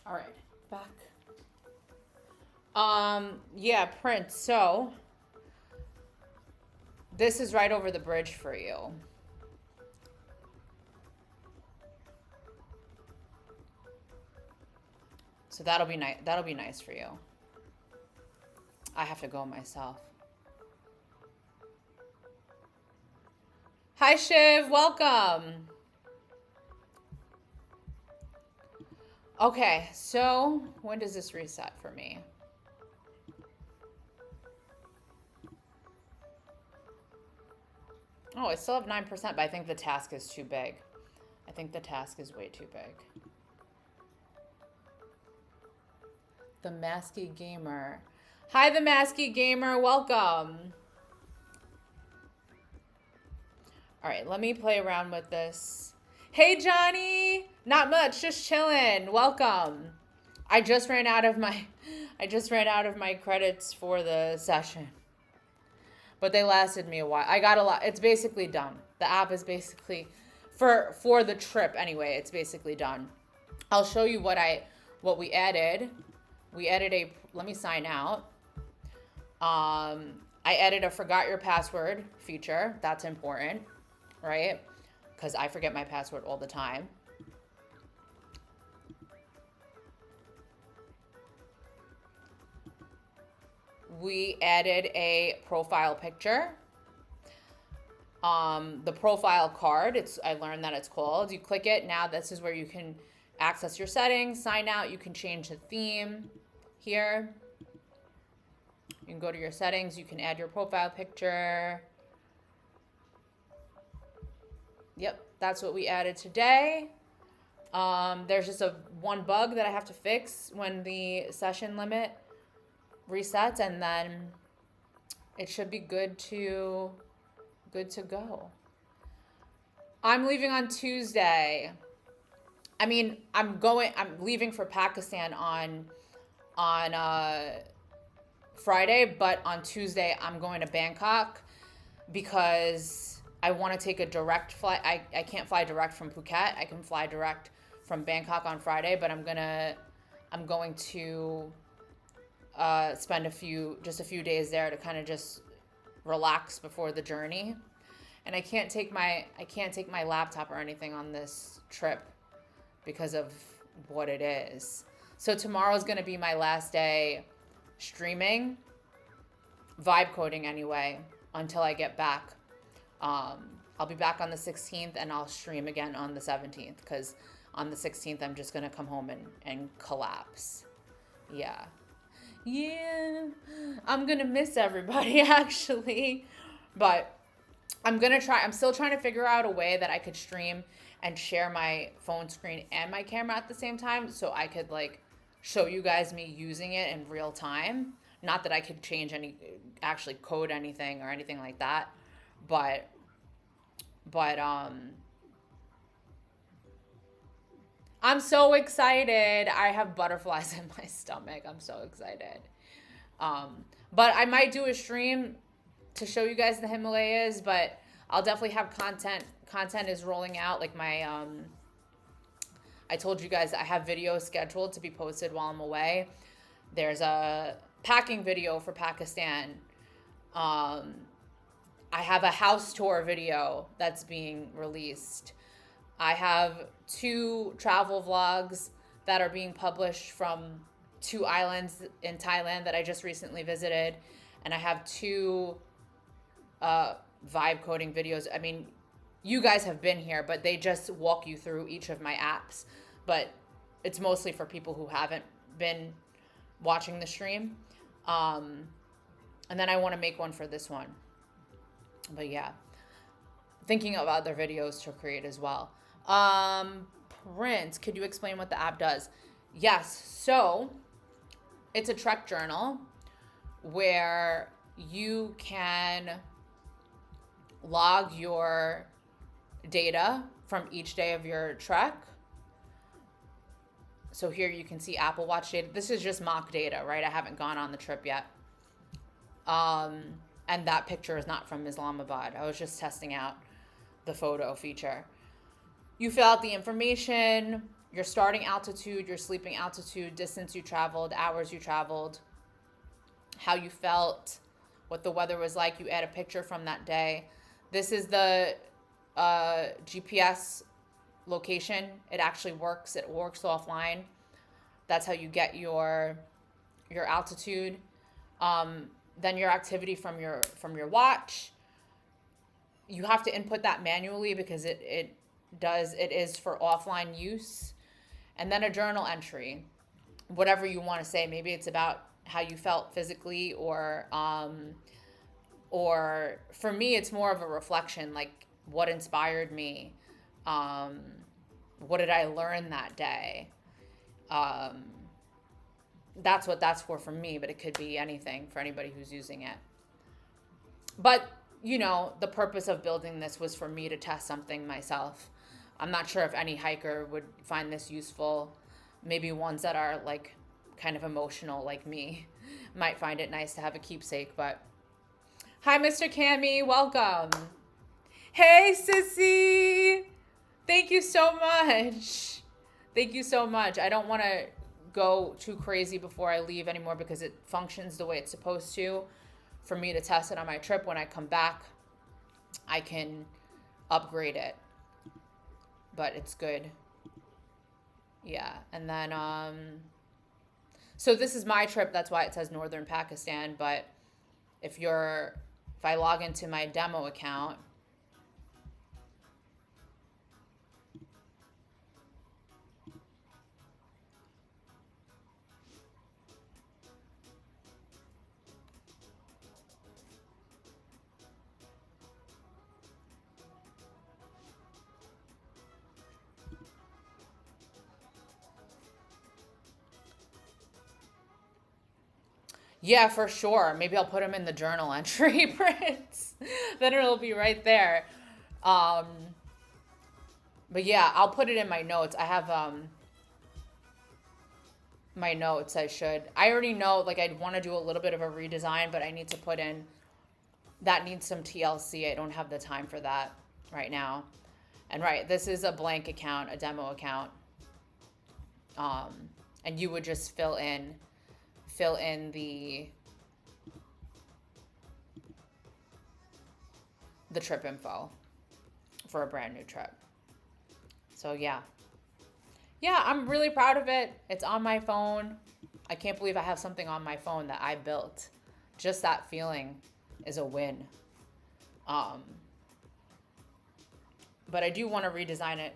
All right, back. Yeah, Prince. So this is right over the bridge for you. So that'll be nice. That'll be nice for you. I have to go myself. Hi, Shiv. Welcome. Okay, so when does this reset for me? Oh, I still have 9%, but I think the task is too big. I think the task is way too big. The Masky Gamer. Hi, the Masky Gamer. Welcome. All right, let me play around with this. Hey, Johnny. Not much, just chilling. Welcome. I just ran out of my credits for the session. But they lasted me a while. I got a lot. It's basically done. The app is basically for the trip anyway. It's basically done. I'll show you what we added. We added a. Let me sign out. I added a forgot your password feature. That's important, right? Because I forget my password all the time. We added a profile picture. The profile card, I learned that it's called. You click it. Now this is where you can access your settings, sign out. You can change the theme here. You can go to your settings. You can add your profile picture. Yep, that's what we added today. There's just one bug that I have to fix when the session limit resets, and then it should be good to go. I'm leaving on Tuesday. I mean, I'm leaving for Pakistan on Friday, but on Tuesday I'm going to Bangkok because I want to take a direct flight. I can't fly direct from Phuket. I can fly direct from Bangkok on Friday, but I'm going to spend a few days there to kind of just relax before the journey. And I can't take my laptop or anything on this trip because of what it is. So tomorrow's going to be my last day streaming, vibe coding anyway, until I get back. I'll be back on the 16th and I'll stream again on the 17th because on the 16th I'm just going to come home and collapse. Yeah, I'm going to miss everybody actually, but I'm still trying to figure out a way that I could stream and share my phone screen and my camera at the same time so I could like show you guys me using it in real time. Not that I could actually code anything or anything like that, but I'm so excited. I have butterflies in my stomach. I'm so excited. But I might do a stream to show you guys the Himalayas, but I'll definitely have content. Content is rolling out. Like I told you guys I have videos scheduled to be posted while I'm away. There's a packing video for Pakistan. I have a house tour video that's being released. I have 2 travel vlogs that are being published from 2 islands in Thailand that I just recently visited. And I have 2 vibe coding videos. I mean, you guys have been here, but they just walk you through each of my apps. But it's mostly for people who haven't been watching the stream. And then I want to make one for this one. But yeah, thinking of other videos to create as well. Prince, could you explain what the app does? Yes, so it's a trek journal where you can log your data from each day of your trek. So here you can see Apple Watch data. This is just mock data, right? I haven't gone on the trip yet. And that picture is not from Islamabad. I was just testing out the photo feature. You fill out the information, your starting altitude, your sleeping altitude, distance you traveled, hours you traveled, how you felt, what the weather was like. You add a picture from that day. This is the GPS location. It actually works. It works offline. That's how you get your altitude. Then your activity from your watch. you have to input that manually because it is for offline use. And then a journal entry, whatever you want to say. Maybe it's about how you felt physically, or for me, it's more of a reflection, like what inspired me, what did I learn that day. That's what that's for me, but it could be anything for anybody who's using it. But, the purpose of building this was for me to test something myself. I'm not sure if any hiker would find this useful. Maybe ones that are like kind of emotional like me might find it nice to have a keepsake. But hi, Mr. Cammy, welcome. Hey, Sissy. Thank you so much. Thank you so much. I don't want to go too crazy before I leave anymore because it functions the way it's supposed to. For me to test it on my trip, when I come back, I can upgrade it. But it's good. Yeah. And then, so this is my trip. That's why it says Northern Pakistan. But if I log into my demo account, yeah, for sure. Maybe I'll put them in the journal entry prints. Then it'll be right there. But yeah, I'll put it in my notes. I have my notes. I already know, like, I'd want to do a little bit of a redesign, but I need to put in, that needs some TLC. I don't have the time for that right now. And right, this is a blank account, a demo account. And you would just fill in the trip info for a brand new trip. So yeah, I'm really proud of it. It's on my phone. I can't believe I have something on my phone that I built. Just that feeling is a win. But I do want to redesign it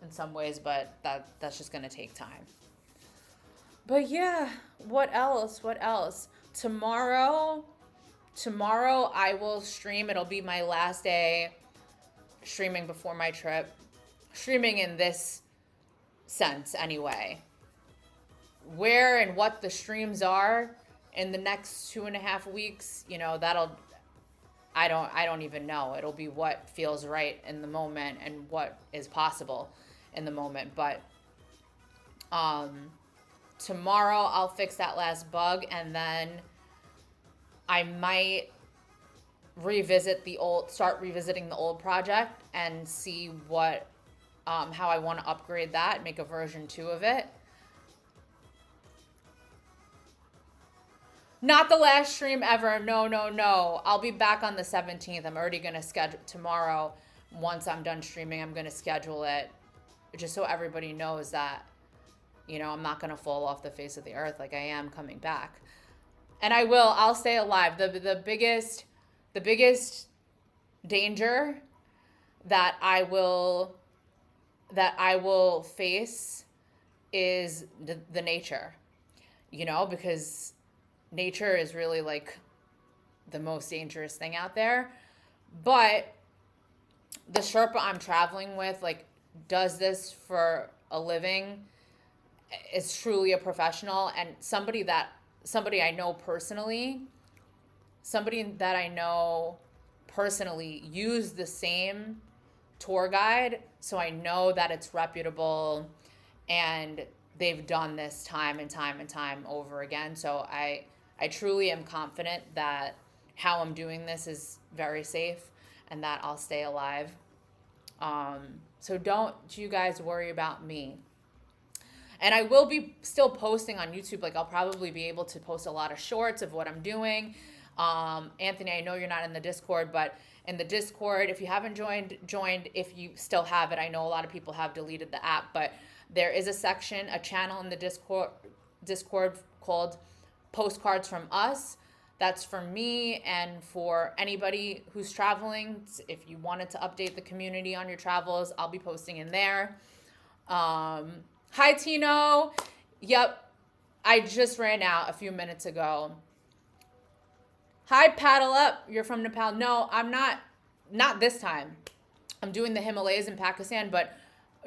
in some ways, but that's just going to take time. But yeah, what else? Tomorrow I will stream. It'll be my last day streaming before my trip. Streaming in this sense anyway. Where and what the streams are in the next 2.5 weeks, I don't even know. It'll be what feels right in the moment and what is possible in the moment. But tomorrow I'll fix that last bug, and then I might start revisiting the old project and see what how I want to upgrade that, make a version 2 of it. Not the last stream ever. No. I'll be back on the 17th. I'm already going to schedule tomorrow. Once I'm done streaming, I'm going to schedule it just so everybody knows that, I'm not going to fall off the face of the earth. Like, I am coming back. And I'll stay alive. The biggest danger that I will face is the nature, because nature is really like the most dangerous thing out there. But the Sherpa I'm traveling with, like, does this for a living, is truly a professional, and somebody that I know personally used the same tour guide, so I know that it's reputable and they've done this time and time over again. So I truly am confident that how I'm doing this is very safe and that I'll stay alive. So don't you guys worry about me. And I will be still posting on YouTube. Like, I'll probably be able to post a lot of shorts of what I'm doing. Anthony, I know you're not in the Discord, but in the Discord, if you haven't joined, if you still have it. I know a lot of people have deleted the app, but there is a channel in the Discord called Postcards from Us. That's for me and for anybody who's traveling. If you wanted to update the community on your travels, I'll be posting in there. Hi, Tino. Yep, I just ran out a few minutes ago. Hi, Paddle Up. You're from Nepal. No, I'm not. Not this time. I'm doing the Himalayas in Pakistan, but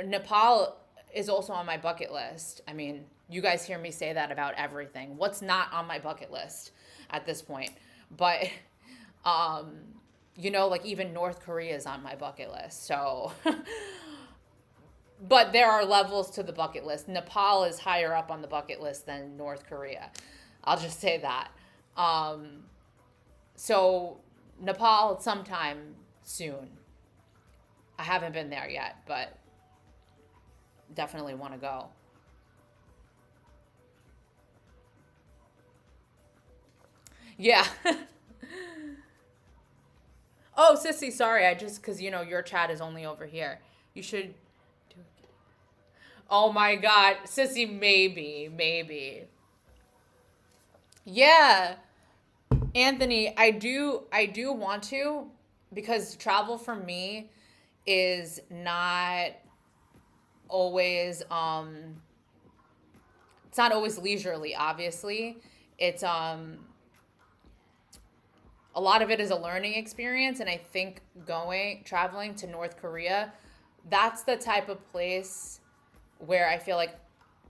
Nepal is also on my bucket list. I mean, you guys hear me say that about everything. What's not on my bucket list at this point? But, like even North Korea is on my bucket list. So, but there are levels to the bucket list. Nepal is higher up on the bucket list than North Korea. I'll just say that. So Nepal sometime soon. I haven't been there yet, but definitely want to go. Yeah. Oh, Sissy, sorry. Because, your chat is only over here. You should do it. Oh my God. Sissy, maybe. Yeah. Anthony, I do want to, because travel for me is not always it's not always leisurely, obviously. It's a lot of it is a learning experience, and I think traveling to North Korea, that's the type of place where I feel like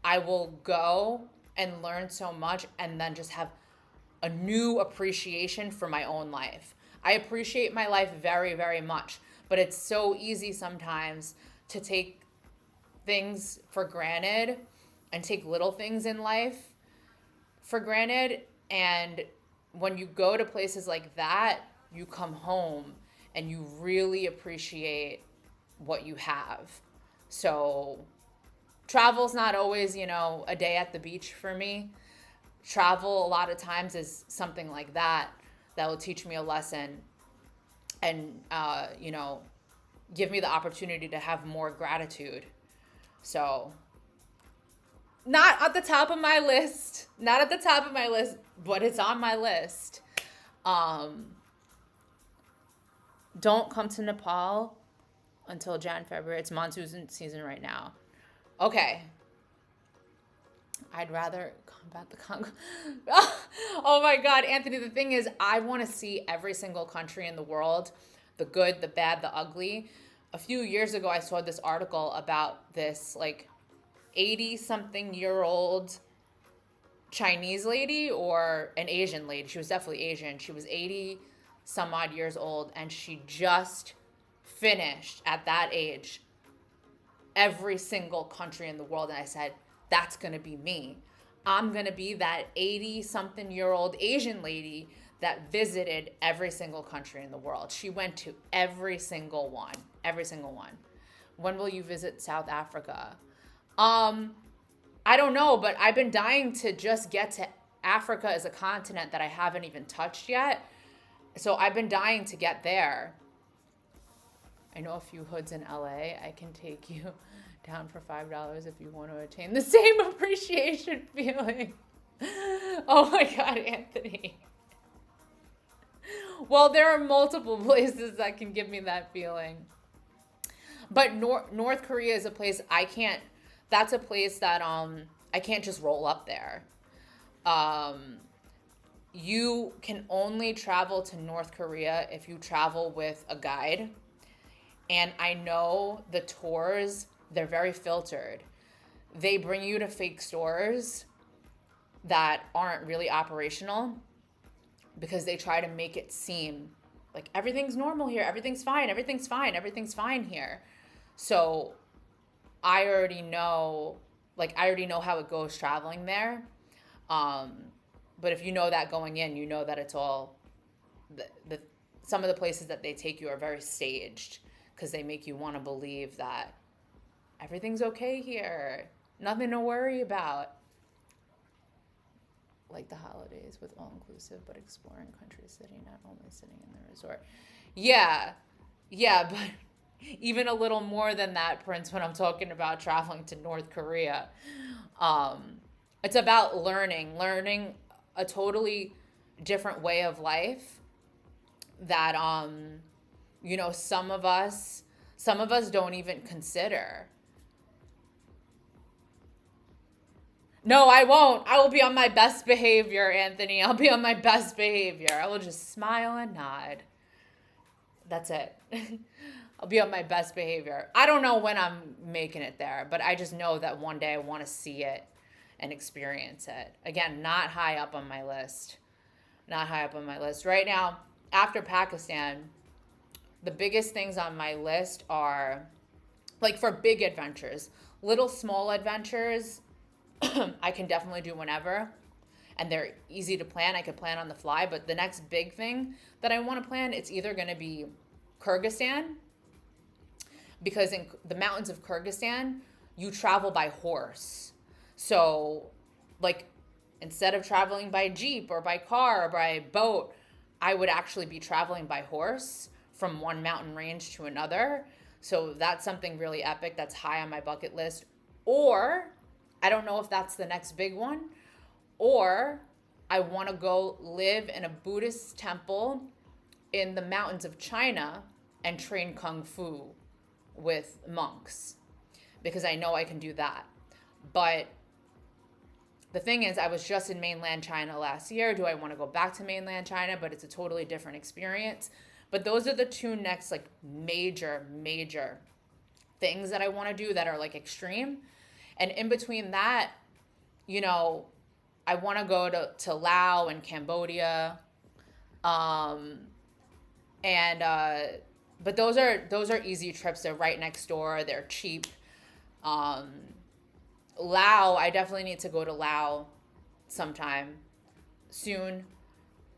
I will go and learn so much and then just have a new appreciation for my own life. I appreciate my life very, very much, but it's so easy sometimes to take things for granted and take little things in life for granted. And when you go to places like that, you come home and you really appreciate what you have. So travel's not always, a day at the beach for me. Travel a lot of times is something like that will teach me a lesson and, give me the opportunity to have more gratitude. So not at the top of my list, but it's on my list. Don't come to Nepal until February. It's monsoon season right now. Okay. I'd rather combat the Congo. Oh my God, Anthony, the thing is, I want to see every single country in the world, the good, the bad, the ugly. A few years ago, I saw this article about this 80-something-year-old Chinese lady or an Asian lady. She was definitely Asian. She was 80 some odd years old, and she just finished at that age every single country in the world. And I said, that's going to be me. I'm going to be that 80-something-year-old Asian lady that visited every single country in the world. She went to every single one. When will you visit South Africa? I don't know, but I've been dying to just get to Africa as a continent that I haven't even touched yet. So I've been dying to get there. I know a few hoods in LA. I can take you down for $5 if you want to attain the same appreciation feeling. Oh my God, Anthony. Well, there are multiple places that can give me that feeling. But North Korea is a place that's a place that I can't just roll up there. You can only travel to North Korea if you travel with a guide. And I know the tours, they're very filtered. They bring you to fake stores that aren't really operational because they try to make it seem like everything's normal here, everything's fine here. So I already know how it goes traveling there. But if you know that going in, you know that it's all some of the places that they take you are very staged because they make you want to believe that everything's okay here, nothing to worry about. Like the holidays with all-inclusive, but exploring country city, not only sitting in the resort. Yeah, but even a little more than that, Prince, when I'm talking about traveling to North Korea. It's about learning a totally different way of life that, you know, some of us don't even consider. No, I won't. I will be on my best behavior, Anthony. I'll be on my best behavior. I will just smile and nod. That's it. I'll be on my best behavior. I don't know when I'm making it there, but I just know that one day I want to see it and experience it. Again, not high up on my list. Not high up on my list. Right now, after Pakistan, the biggest things on my list are, like, for big adventures. Little small adventures, I can definitely do whenever. And they're easy to plan. I could plan on the fly. But the next big thing that I want to plan, it's either going to be Kyrgyzstan, because in the mountains of Kyrgyzstan, you travel by horse. So, like, instead of traveling by Jeep or by car or by boat, I would actually be traveling by horse from one mountain range to another. So that's something really epic that's high on my bucket list. Or, I don't know if that's the next big one, or I want to go live in a Buddhist temple in the mountains of China and train Kung Fu with monks, because I know I can do that. But the thing is, I was just in mainland China last year. Do I want to go back to mainland China? But it's a totally different experience. But those are the two next, like, major things that I want to do that are, like, extreme. And in between that, you know, I want to go to Laos and Cambodia. But those are easy trips. They're right next door. They're cheap. Laos, I definitely need to go to Laos sometime soon.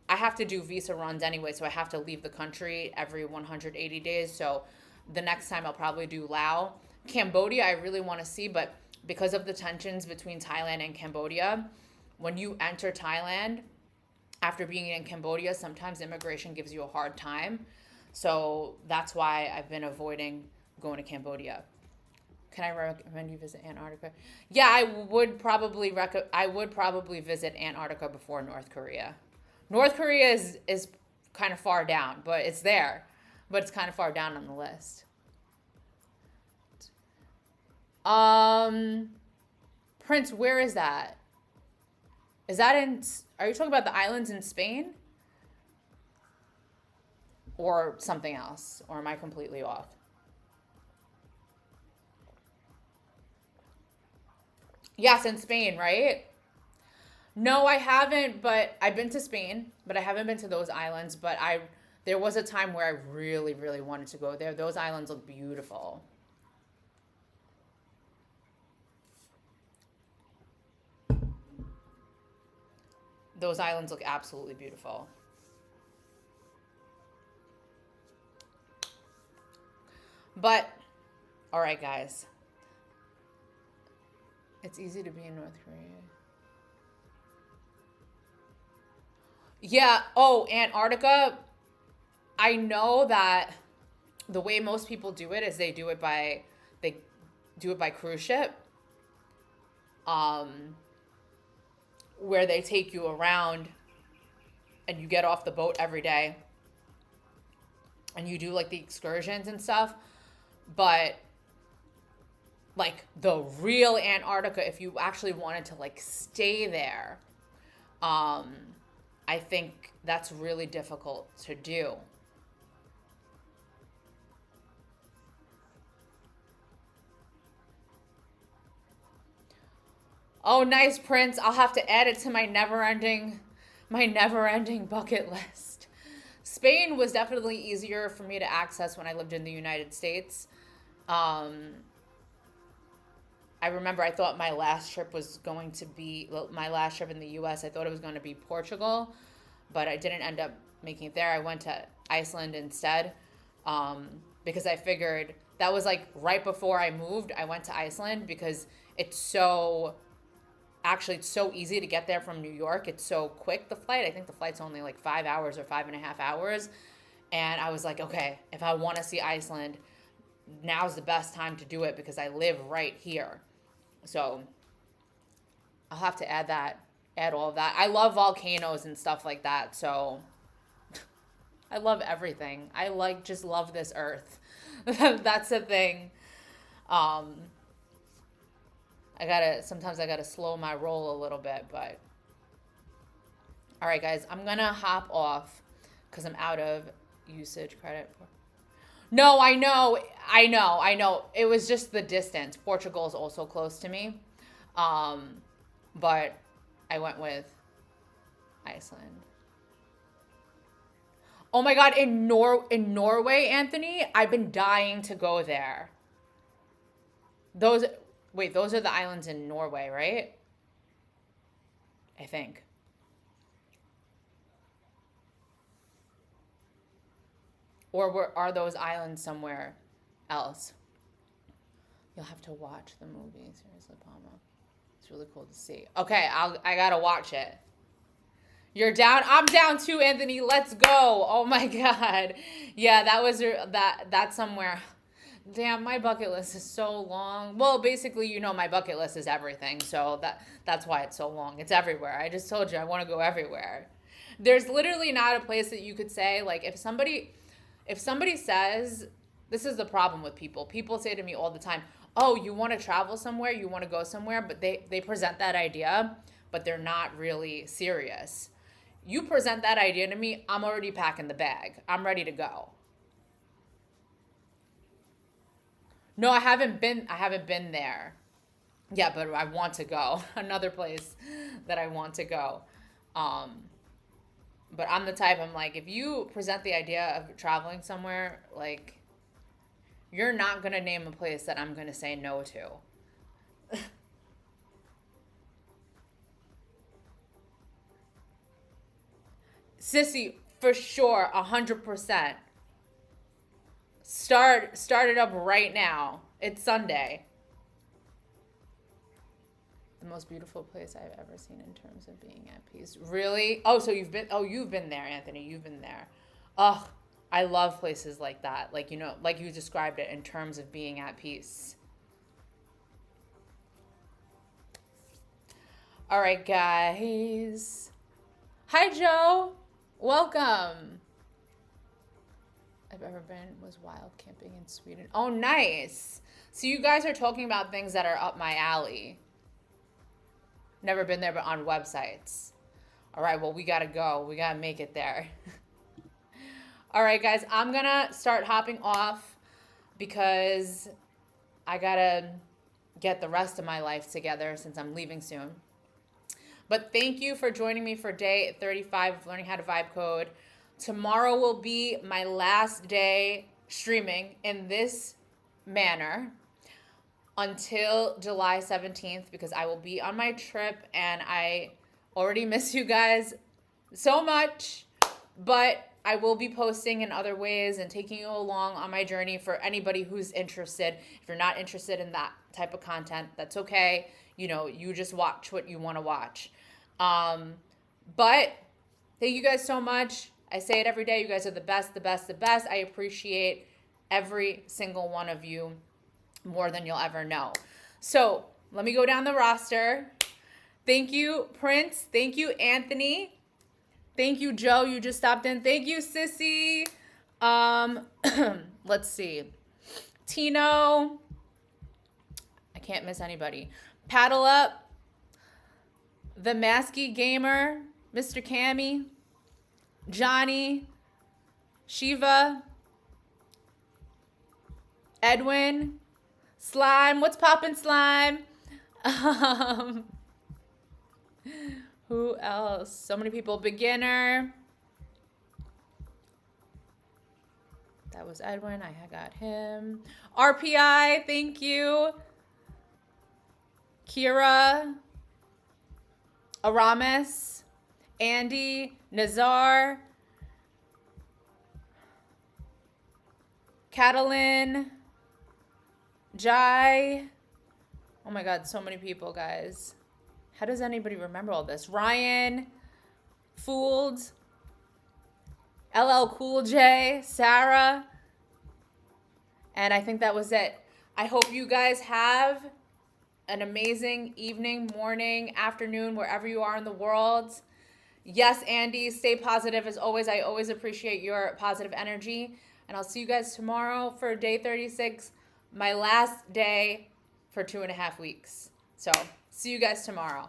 I have to do visa runs anyway, so I have to leave the country every 180 days. So the next time I'll probably do Laos. Cambodia, I really want to see, but because of the tensions between Thailand and Cambodia, when you enter Thailand, after being in Cambodia, sometimes immigration gives you a hard time. So that's why I've been avoiding going to Cambodia. Can I recommend you visit Antarctica? Yeah, I would probably visit Antarctica before North Korea. North Korea is kind of far down, but it's there. But it's kind of far down on the list. Prince, where is that? Is that are you talking about the islands in Spain? Or something else? Or am I completely off? Yes, in Spain, right? No, I haven't, but I've been to Spain, but I haven't been to those islands. But there was a time where I really, really wanted to go there. Those islands look beautiful. Those islands look absolutely beautiful. But, all right, guys. It's easy to be in North Korea. Yeah. Oh, Antarctica. I know that the way most people do it is they do it by cruise ship. Where they take you around and you get off the boat every day and you do, like, the excursions and stuff. But, like, the real Antarctica, if you actually wanted to, like, stay there, I think that's really difficult to do. Oh, nice, Prince. I'll have to add it to my never-ending bucket list. Spain was definitely easier for me to access when I lived in the United States. I remember I thought my last trip in the US, I thought it was going to be Portugal, but I didn't end up making it there. I went to Iceland instead, because I figured that was, like, right before I moved. I went to Iceland because it's so easy to get there from New York. It's so quick, the flight. I think the flight's only like 5 hours or 5.5 hours. And I was like, okay, if I want to see Iceland, now's the best time to do it because I live right here. So I'll have to add that add all of that. I love volcanoes and stuff like that, so I love everything. I just love this earth. That's the thing. Sometimes I gotta slow my roll a little bit, but all right, guys, I'm gonna hop off because I'm out of usage credit. No, I know. It was just the distance. Portugal is also close to me, but I went with Iceland. Oh my God, in Norway, Anthony, I've been dying to go there. Those are the islands in Norway, right? I think. Or are those islands somewhere else? You'll have to watch the movie. Seriously, Palma. It's really cool to see. Okay, I gotta watch it. You're down? I'm down too, Anthony. Let's go. Oh my God. Yeah, that's somewhere. Damn, my bucket list is so long. Well, basically, my bucket list is everything. So that's why it's so long. It's everywhere. I just told you I want to go everywhere. There's literally not a place that you could say, like, if somebody says, this is the problem with people. People say to me all the time, oh, you want to travel somewhere? You want to go somewhere? But they present that idea, but they're not really serious. You present that idea to me, I'm already packing the bag. I'm ready to go. No, I haven't been there. Yeah, but I want to go. Another place that I want to go. But I'm the type, I'm like, if you present the idea of traveling somewhere, like, you're not going to name a place that I'm going to say no to. Sissy, for sure, 100%. Start it up right now. It's Sunday. The most beautiful place I've ever seen in terms of being at peace. Really? Oh, so you've been there, Anthony. You've been there. Oh, I love places like that. Like, like you described it in terms of being at peace. All right, guys. Hi, Joe. Welcome. I've ever been was wild camping in Sweden. Oh, nice. So you guys are talking about things that are up my alley. Never been there, but on websites. All right, well, we got to go. We got to make it there. All right, guys, I'm going to start hopping off because I got to get the rest of my life together since I'm leaving soon. But thank you for joining me for day 35 of Learning How to Vibe Code. Tomorrow will be my last day streaming in this manner until July 17th because I will be on my trip and I already miss you guys so much, but I will be posting in other ways and taking you along on my journey for anybody who's interested. If you're not interested in that type of content, that's okay. You just watch what you want to watch. But thank you guys so much. I say it every day. You guys are the best, the best, the best. I appreciate every single one of you more than you'll ever know. So let me go down the roster. Thank you, Prince. Thank you, Anthony. Thank you, Joe. You just stopped in. Thank you, Sissy. Let's see. Tino. I can't miss anybody. Paddle Up. The Masky Gamer. Mr. Cammy. Johnny. Shiva. Edwin. Slime. What's poppin', Slime? Who else? So many people. Beginner. That was Edwin. I got him. RPI. Thank you. Kira. Aramis. Andy. Nazar. Catalin. Jai. Oh my God, so many people, guys. How does anybody remember all this? Ryan. Fooled. LL Cool J. Sarah. And I think that was it. I hope you guys have an amazing evening, morning, afternoon, wherever you are in the world. Yes, Andy, stay positive as always. I always appreciate your positive energy. And I'll see you guys tomorrow for day 36, my last day for 2.5 weeks. So see you guys tomorrow.